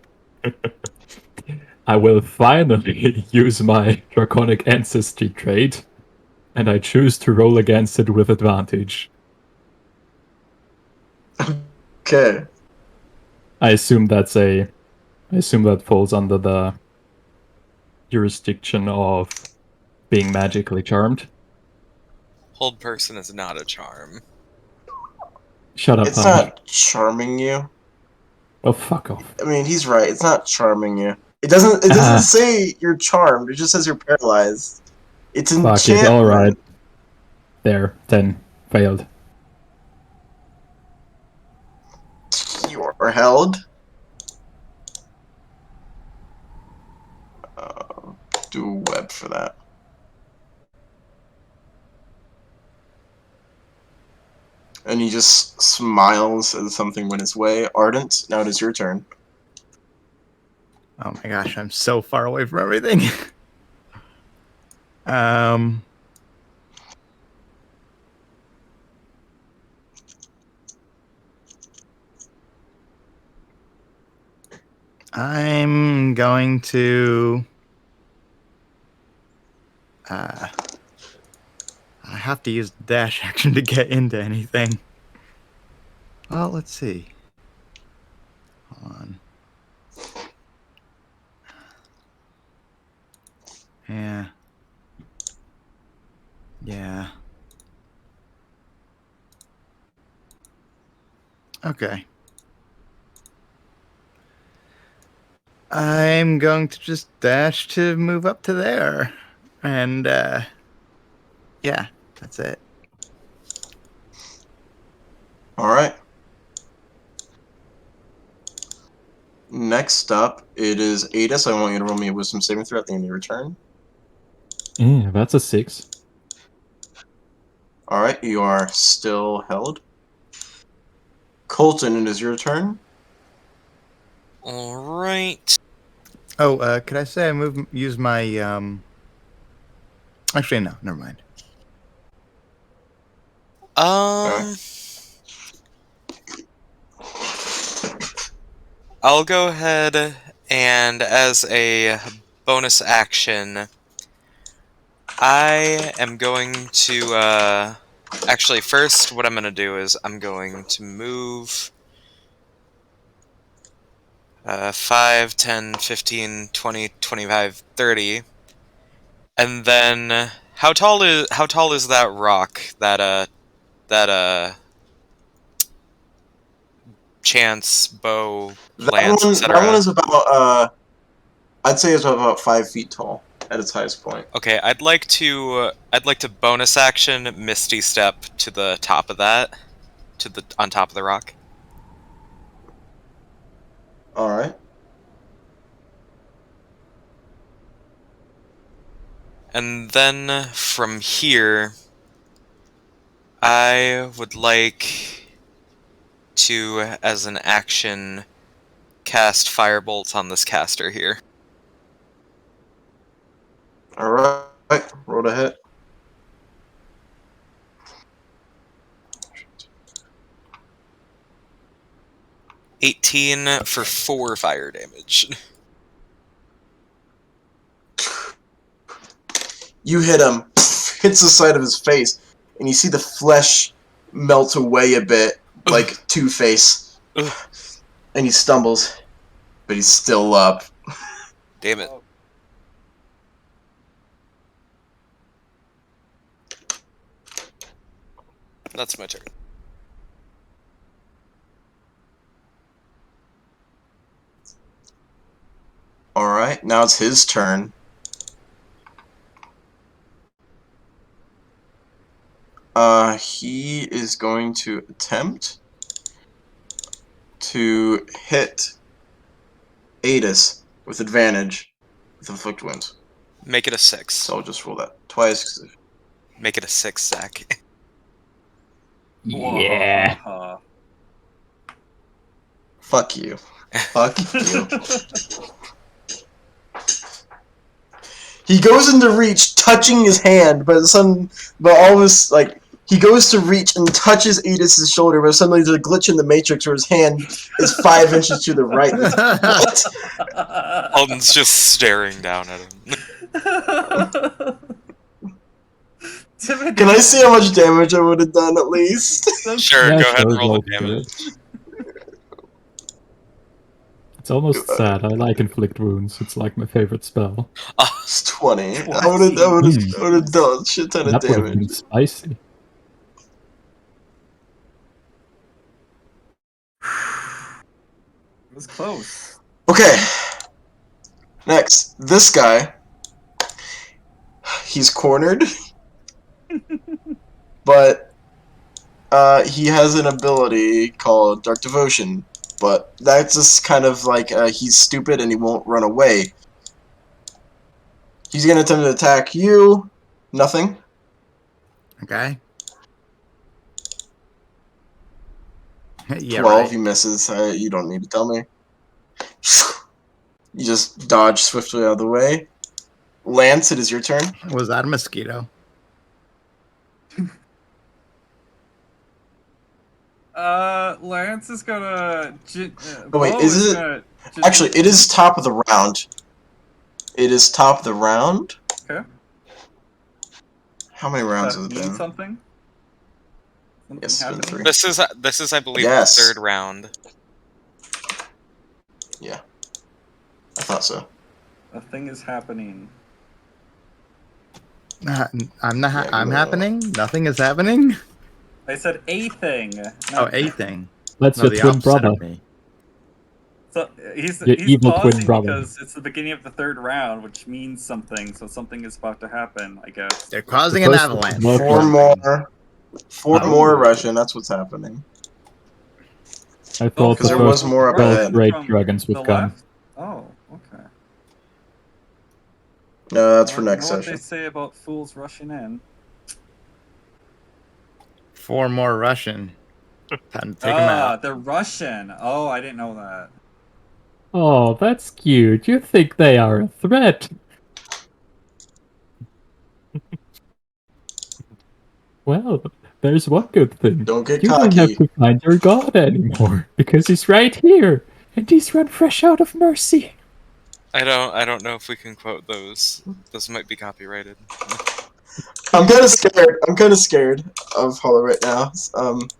I will finally use my Draconic Ancestry trait, and I choose to roll against it with advantage. Okay. I assume that falls under the jurisdiction of being magically charmed. Hold person is not a charm. Shut up, It's honey. not charming you. Oh, fuck off. I mean, he's right. It's not charming you. It doesn't say you're charmed. It just says you're paralyzed. It's Fuck enchantment. it, alright. There, 10. Failed. You are held. Do a web for that. And he just smiles as something went his way. Ardent, now it is your turn. Oh my gosh, I'm so far away from everything. I'm going to I have to use the dash action to get into anything. Well, let's see. Hold on. Yeah. Yeah. Okay. I'm going to just dash to move up to there. And, yeah, that's it. Alright. Next up, it is Adis. I want you to roll me a wisdom saving throw at the end of your turn. Yeah, that's a 6. Alright, you are still held. Colton, it is your turn. Alright. Oh, could I say I use my, actually, no, never mind. I'll go ahead and as a bonus action, I am going to, actually first what I'm going to do is I'm going to move 5, 10, 15, 20, 25, 30. And then how tall is that rock that chance bow lance, etc.? That one is about I'd say it's about 5 feet tall at its highest point. Okay, I'd like to bonus action Misty Step to the top of that, on top of the rock. Alright. And then from here, I would like to, as an action, cast Firebolt on this caster here. Alright. Roll to hit. $18 for 4 fire damage. You hit him, hits the side of his face, and you see the flesh melt away a bit, like Two-Face. And he stumbles, but he's still up. Damn it. That's my turn. Alright, now it's his turn. He is going to attempt to hit Adis with advantage with Inflict Wounds. Make it a 6. So I'll just roll that twice. Make it a 6, Zach. Yeah. Whoa. Fuck you. Fuck you. He goes into reach, touching his hand, but all of his, like, he goes to reach and touches Adis' shoulder, but suddenly there's a glitch in the Matrix where his hand is 5 inches to the right. What? Alden's just staring down at him. Can I see how much damage I would have done at least? Sure, Yeah, go ahead and sure, roll the for it. damage. It's almost sad. I like inflict wounds. It's like my favorite spell. It's 20. I would have done a shit ton of That would have been damage. spicy. It was close. Okay. Next, this guy. He's cornered. But he has an ability called Dark Devotion. But that's just kind of like he's stupid and he won't run away. He's gonna attempt to attack you. Nothing. Okay. Yeah, 12, right. he misses. You don't need to tell me. You just dodge swiftly out of the way. Lance, it is your turn. Was that a mosquito? Lance is gonna. Oh, wait, Bo is it- gonna Actually, it is top of the round. It is top of the round. Okay. How many rounds has it mean been? something? Yes, it's been happening? 3. This is I believe Yes. the 3rd round. I thought so. A thing is happening. I'm not. Yeah, I'm go. happening. Nothing is happening. I said a thing. Oh, not- a thing. That's No, your the twin opposite brother. of me. So he's Your evil twin pausing brother. because it's the beginning of the 3rd round, which means something. So something is about to happen, I guess. They're causing an first avalanche. one. 4 more. 4 Oh. more Russian. That's what's happening. I thought Because the there was first more up 12 ahead. great From dragons the would come. left? Oh, okay. No, that's for I don't next know what session. they say about fools rushing in. 4 more Russian. Time to take them out. The Russian. Oh, I didn't know that. Oh, that's cute. You think they are a threat? Well, there's one good thing. Don't get You don't have cocky. to find your god anymore because he's right here, and he's run fresh out of mercy. I don't know if we can quote those. Those might be copyrighted. I'm kind of scared. I'm kind of scared of Hollow right now,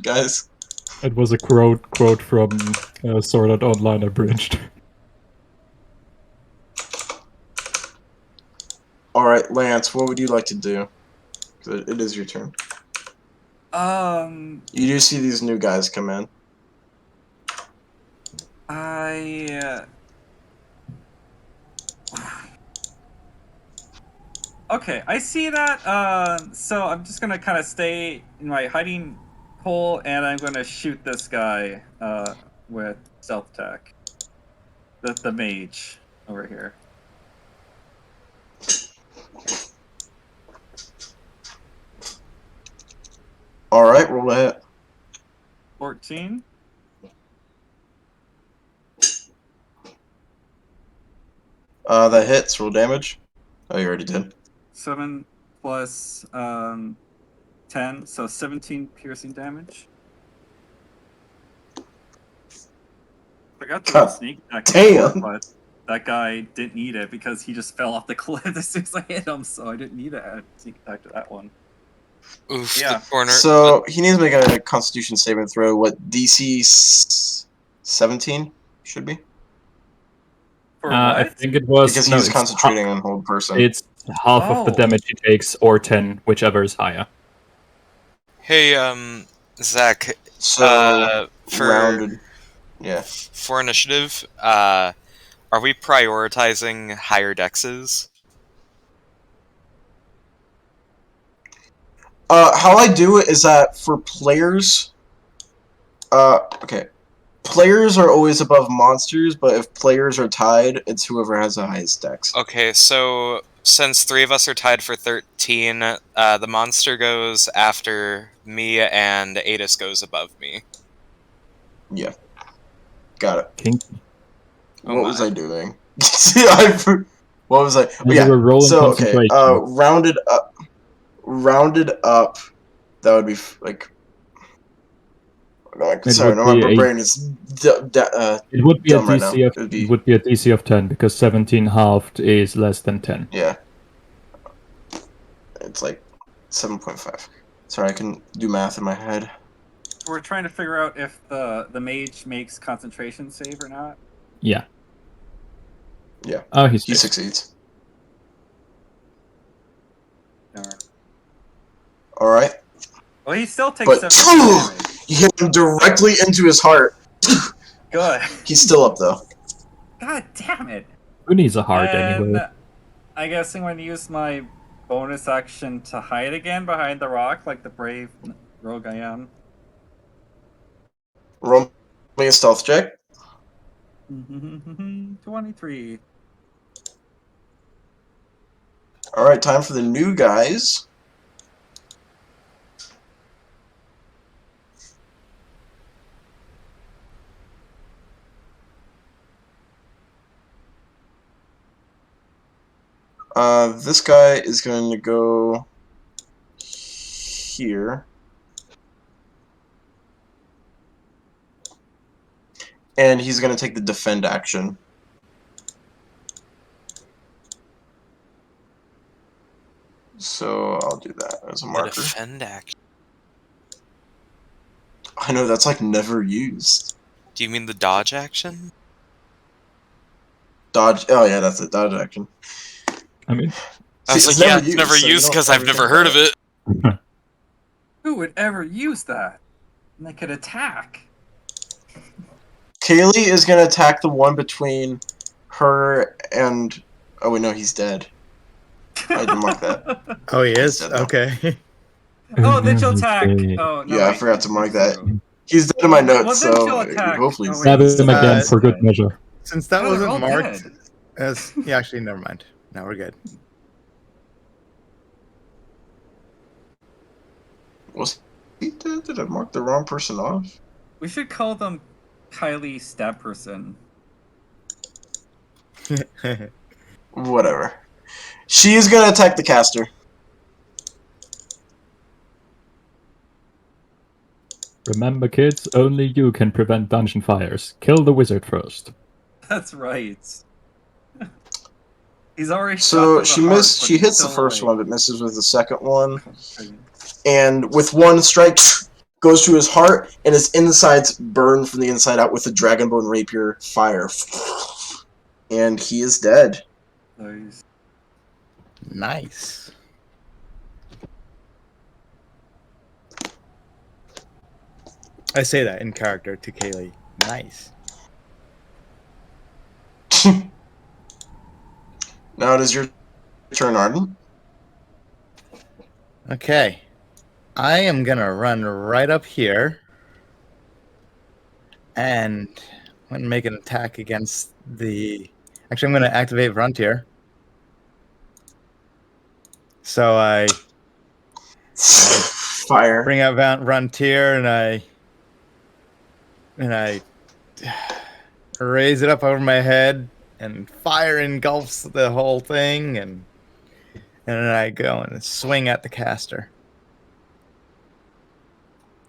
guys. It was a quote from Sword Art Online abridged. All right, Lance, what would you like to do? 'Cause it is your turn. You do see these new guys come in. Okay, I see that. So I'm just gonna kind of stay in my hiding hole, and I'm gonna shoot this guy with stealth attack. The mage over here. All right, roll a hit. 14. That hits. Roll damage. Oh, you already did. 7 plus 10, so 17 piercing damage. I got to God sneak attack damn. before, but that guy didn't need it because he just fell off the cliff as soon as I hit him, so I didn't need a sneak attack to that one. Oof, Yeah. the corner. So he needs to make a Constitution saving throw. What, DC 17? Should be. For I what? think it was Because no, he's it's concentrating on hold person. It's half of the Oh. damage he takes, or 10, whichever is higher. Hey, Zach, So for rounded. Yeah. for initiative, are we prioritizing higher dexes? How I do it is that for players, okay, players are always above monsters, but if players are tied, it's whoever has the highest dex. Okay, so since 3 of us are tied for 13, the monster goes after me and Adis goes above me. Yeah. Got it. King. Oh What was my. I doing? What was I? Oh, You yeah. were rolling So okay. concentration. Rounded up. That would be like. It Sorry, would no, my be a- brain is It would be a dumb right now. DC of It would be DC of 10 because 17 halved is less than 10. yeah. It's like 7.5. Sorry, I can do math in my head. We're trying to figure out if the mage makes concentration save or not. Yeah. Yeah. Oh, He he's succeeds. Darn. All right. Well, he still takes But 7 damage. you hit him directly into his heart. Good. He's still up though. God damn it. Who needs a heart And anyway? I guess I'm going to use my bonus action to hide again behind the rock, like the brave rogue I am. Roll me a stealth check. 23. All right, time for the new guys. This guy is going to go here. And he's going to take the defend action. So I'll do that as a The marker. defend action. I know, that's like never used. Do you mean the dodge action? Dodge. Oh, yeah, that's it. Dodge action. I mean, I was See, like, yeah, it's it's never so you used don't because ever I've never think heard about of it. Who would ever use that? And they could attack. Kaylee is going to attack the one between her and... Oh, wait, no, he's dead. I didn't mark that. Oh, he is? Dead, though. Okay. Oh, then she'll attack. Okay. Oh, no, Yeah, I wait. forgot to mark that. Zero. He's dead in my Well, notes, then so she'll attack. hopefully Oh, he's wait. stab him again Uh, for good measure. Since that No, they're all wasn't marked dead. as... Yeah, actually, never mind. Now we're good. Was he dead? Did I mark the wrong person off? We should call them Kylie Stab Person. Whatever. She is going to attack the caster. Remember, kids, only you can prevent dungeon fires. Kill the wizard first. That's right. He's already So shot to she the heart, missed. but She he's hits the still first awake. one, but misses with the second one. And with one strike, goes to his heart, and his insides burn from the inside out with the Dragonbone Rapier fire. And he is dead. Nice. Nice. I say that in character to Kaylee. Nice. Now it is your turn, Arden. Okay. I am gonna run right up here. And I'm gonna make an attack against the... Actually, I'm gonna activate Frontier. So I Fire. bring out Frontier and I raise it up over my head, and fire engulfs the whole thing, and then I go and swing at the caster.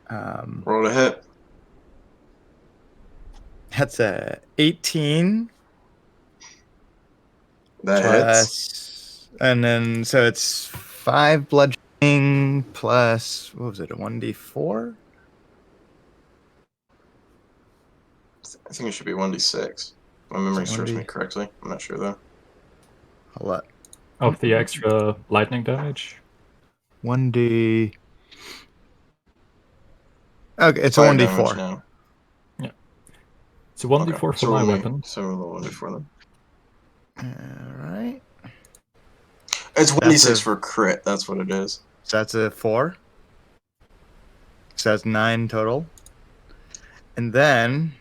Roll to hit. That's a 18 That hits. plus, and then so it's 5 bludgeoning plus, what was it, a 1d4? It's I think it should be 1d6. My memory So serves me 1d correctly. I'm not sure though. Hold up. Of the extra lightning damage. 1d. Okay, it's a Fire damage 1d4. now. It's a 1d4 Okay. for So my roll me- weapon. So roll 1d4 then. Alright. It's 1d6 That's a- for crit. That's what it is. So that's a 4. So that's 9 total. And then.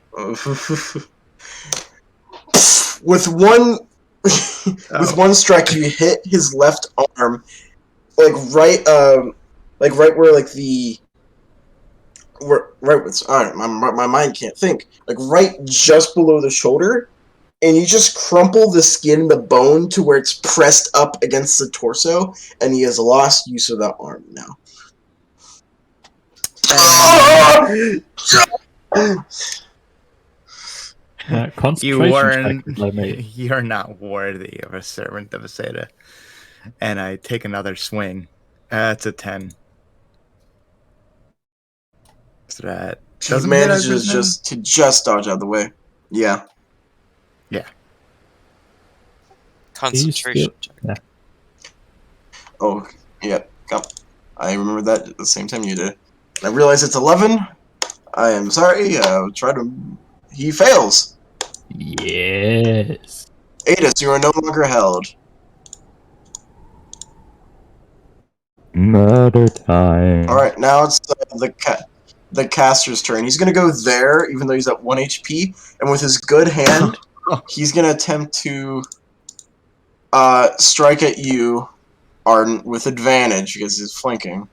With one with one strike, you hit his left arm, like right where like the right with my mind can't think, like right just below the shoulder, and you just crumple the skin, the bone, to where it's pressed up against the torso, and he has lost use of that arm now. You Concentration weren't. check, if I may. You're not worthy of a servant of Aseda. And I take another swing. That's a 10. So that He doesn't hit manages everything? just dodge out of the way. Yeah. Concentration check. Yeah. Oh, yeah. Come. I remember that at the same time you did. I realize it's 11. I am sorry. Try to. He fails. Yes. Adis, you are no longer held. Murder time. All right, now it's the caster's turn. He's gonna go there, even though he's at 1 HP, and with his good hand, he's gonna attempt to strike at you, Arden, with advantage because he's flanking.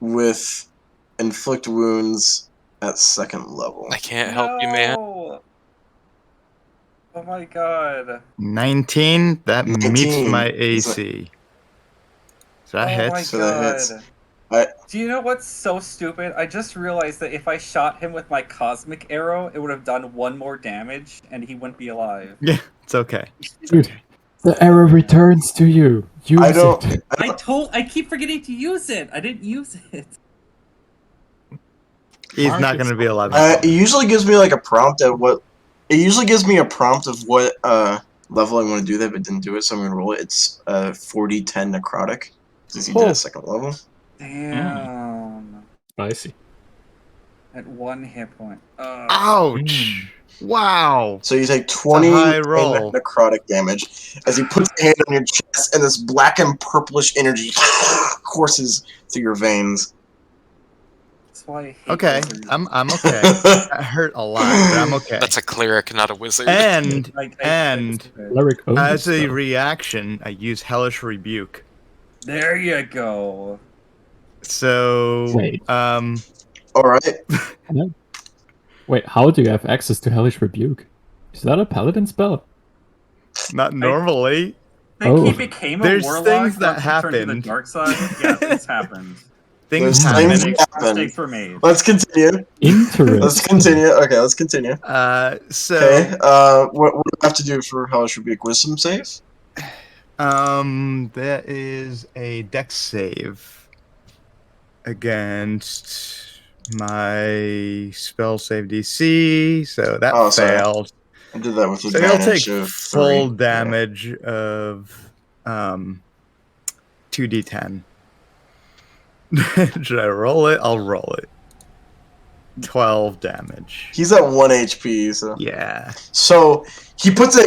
With inflict wounds at 2nd level. I can't help you, man. No! Oh my god. 19. That meets 19. my Is AC. So that Oh my hits. So that hits. god. I- Do you know what's so stupid? I just realized that if I shot him with my cosmic arrow, it would have done 1 more damage, and he wouldn't be alive. Yeah, it's okay. Dude, the arrow returns to you. Use I don't. it. I keep forgetting to use it. I didn't use it. He's Mark not is- going to be alive. It usually gives me like a prompt at what. It usually gives me a prompt of what level I want to do that, but didn't do it, so I'm gonna roll it. It's 40-10 necrotic, since he did Oh. at 2nd level. Damn. Spicy. At 1 hit point. Ouch. Wow. So you take 20 high roll. necrotic damage as he puts a hand on your chest, and this black and purplish energy courses through your veins. That's why I hate Okay, wizards. I'm okay. That hurt a lot, but I'm okay. That's a cleric, not a wizard. And I and disagree. Cleric only as a spell. reaction, I use Hellish Rebuke. There you go. So Wait. Alright. Wait, how do you have access to Hellish Rebuke? Is that a paladin spell? not normally. Think Oh. he became a There's warlock things that once he turned to happened. the dark side? Yeah, things happened. Things There's happen. things Mistakes, happen. mistakes were made. Let's continue. Interesting. Let's continue. Okay, let's continue. So Okay, what do I have to do for Hellish Rebuke? Wisdom save? that is a dex save against my spell save DC. So that Oh, sorry. failed. I did that with So he'll advantage take of full 3. damage of 2d10. Should I roll it? I'll roll it. 12 damage. He's at 1 HP, so. Yeah. So he puts a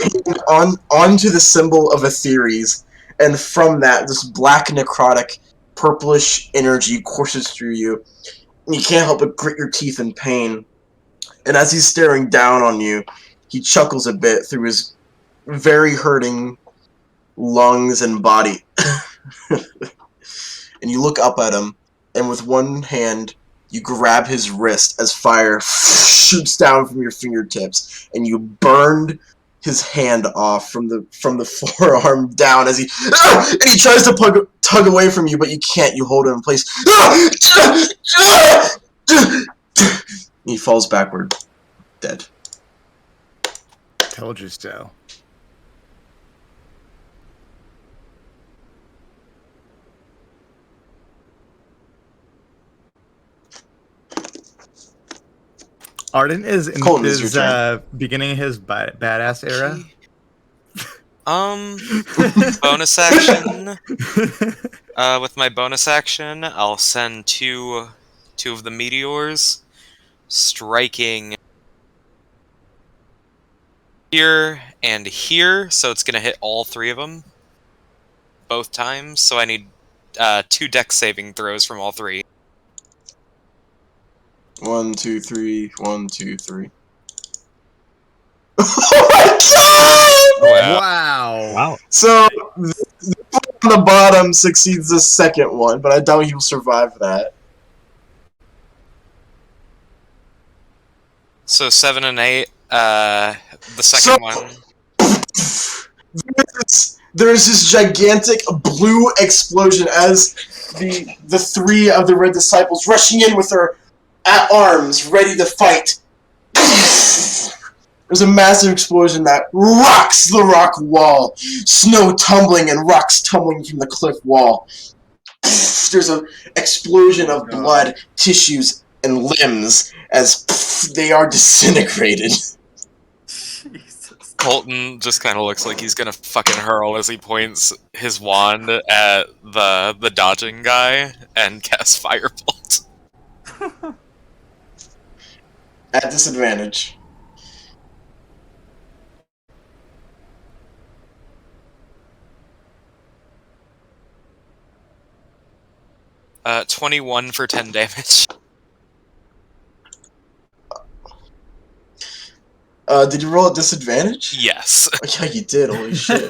hand onto the symbol of Atheres, and from that, this black necrotic, purplish energy courses through you, and you can't help but grit your teeth in pain. And as he's staring down on you, he chuckles a bit through his very hurting lungs and body. And you look up at him, and with one hand, you grab his wrist as fire shoots down from your fingertips, and you burned his hand off from the forearm down as he and he tries to tug away from you, but you can't. You hold him in place. He falls backward, dead. Told you so. Arden is in Colton, it's his your turn. beginning his badass era. Bonus action. With my bonus action, I'll send two of the meteors, striking here and here, so it's gonna hit all three of them both times. So I need 2 dex saving throws from all three. 1, 2, 3. 1, 2, 3. Oh my god! Wow. Wow. So the one on the bottom succeeds the second one, but I doubt he'll survive that. So 7 and 8. The second one. There's this gigantic blue explosion as the three of the Red Disciples rushing in with their at arms, ready to fight. There's a massive explosion that rocks the rock wall. Snow tumbling and rocks tumbling from the cliff wall. There's an explosion of blood, tissues, and limbs as they are disintegrated. Jesus. Colton just kind of looks like he's gonna fucking hurl as he points his wand at the dodging guy and cast Firebolt. At disadvantage. 21 for 10 damage. Did you roll at disadvantage? Yes. Oh, yeah, you did. Holy shit.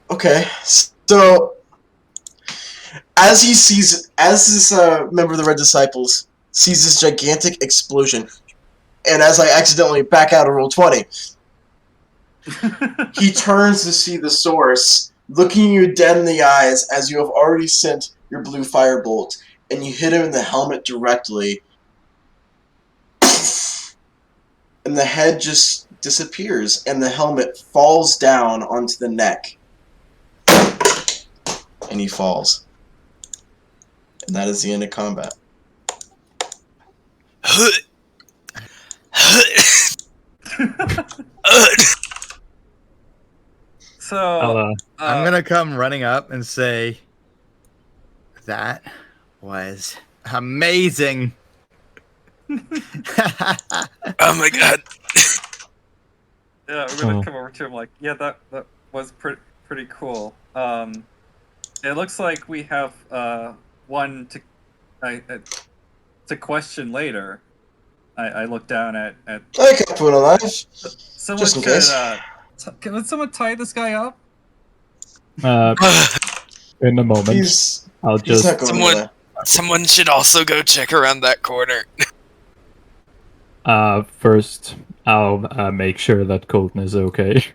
Okay, so as this member of the Red Disciples sees this gigantic explosion, and as I accidentally back out of roll 20, he turns to see the source, looking you dead in the eyes as you have already sent your blue firebolt, and you hit him in the helmet directly, and the head just disappears, and the helmet falls down onto the neck. And he falls. And that is the end of combat. So I'm gonna come running up and say, that was amazing. Oh my god. Yeah, we're gonna come over to him like, yeah, that was pretty cool. It looks like we have one to question later. I look down at I can put a knife. someone Just in should, case. can someone tie this guy up? In a moment, He's I'll not just going anywhere. Someone should also go check around that corner. first I'll make sure that Colton is okay.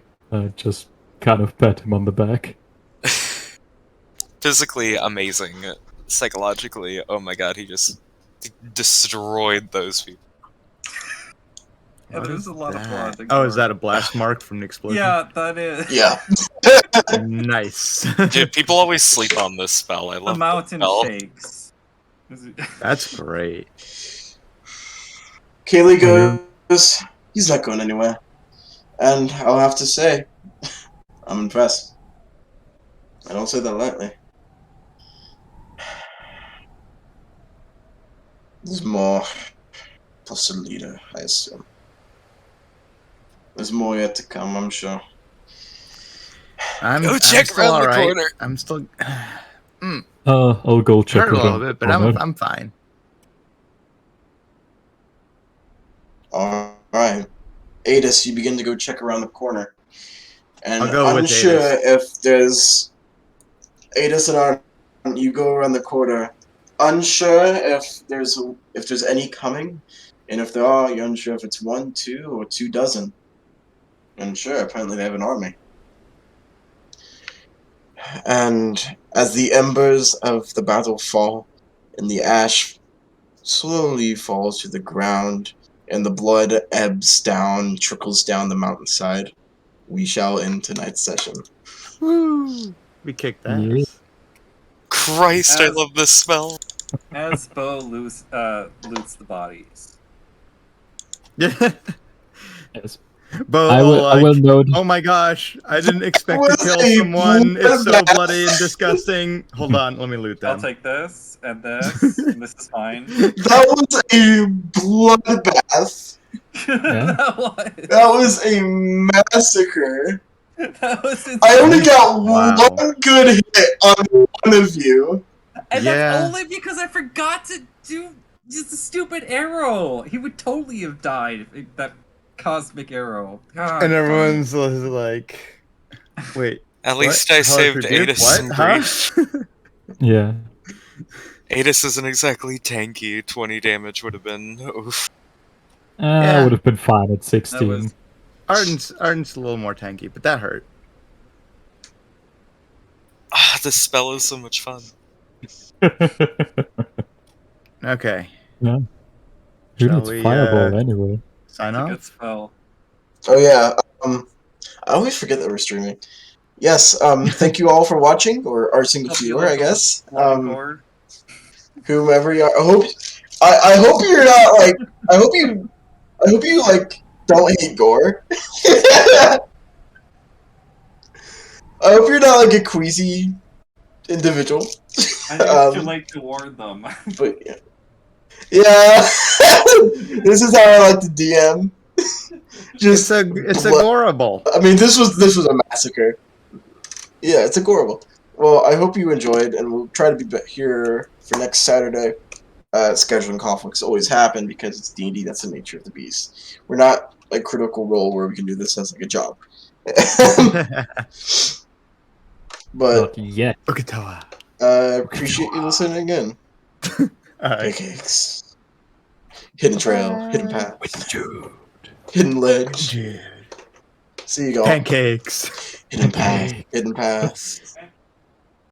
Just kind of pat him on the back. Physically amazing. Psychologically, oh my god, he just destroyed those people. Yeah, there's a lot of blood. Oh, is that a blast mark from the explosion? Yeah, that is. Yeah. Nice. Dude, people always sleep on this spell. I The love mountain spell. shakes. That's great. Kaylee goes, he's not going anywhere. And I'll have to say, I'm impressed. I don't say that lightly. There's more. Plus a leader, I assume. There's more yet to come, I'm sure. Go check still around the alright. corner. I'm still I'll go check hurt a it little out. bit, but I'm fine. Alright. Adis, you begin to go check around the corner. And I'll go with unsure Adis. if there's... Adis and Arden, you go around the corner. Unsure if there's any coming. And if there are, you're unsure if it's 1, 2, or 2 dozen. Unsure, apparently they have an army. And as the embers of the battle fall, and the ash slowly falls to the ground, and the blood ebbs down, trickles down the mountainside, we shall end tonight's session. Woo! We kicked that. Yeah. Christ, I As- love this spell. As Bo loots the bodies. Yes. Bo, I will like, note. oh my gosh, I didn't expect to Was kill a someone. It's so bloodbath. bloody and disgusting. Hold on, let me loot I'll them. take this and this. And this is fine. That was a bloodbath. Yeah. That was a massacre. That was insane. I only got Wow. one good hit on one of you. And Yeah. that's only because I forgot to do just a stupid arrow. He would totally have died if that cosmic arrow. God, And everyone's like, wait. At what? least I How saved forgive? Adis What? some Huh? grief. Yeah. Adis isn't exactly tanky. 20 damage would have been. Oof. I Yeah. would have been fine at That 16. was Arden's a little more tanky, but that hurt. Ah, this spell is so much fun. Okay, Who Shall needs we, fireball anyway? sign a good off. spell. Oh yeah. I always forget that we're streaming. Yes. Thank you all for watching, or our single Hope you viewer, like I the guess. board. Whomever you are. I hope you're not like. I hope you like don't hate gore. I hope you're not like a queasy individual. I think it's Um, too late to warn them. But yeah. Yeah. This is how I like to DM. It's a gorable. I mean, this was a massacre. Yeah, it's agorable. Well, I hope you enjoyed, and we'll try to be here for next Saturday. Scheduling conflicts always happen because it's D&D. That's the nature of the beast. We're not like Critical Role where we can do this as like a job. But Not yet. Okinawa. appreciate you listening again. Alright. Pancakes. Hidden trail. Hidden path. Hidden ledge. Dude. See you all. Pancakes. Hidden path. Hidden path.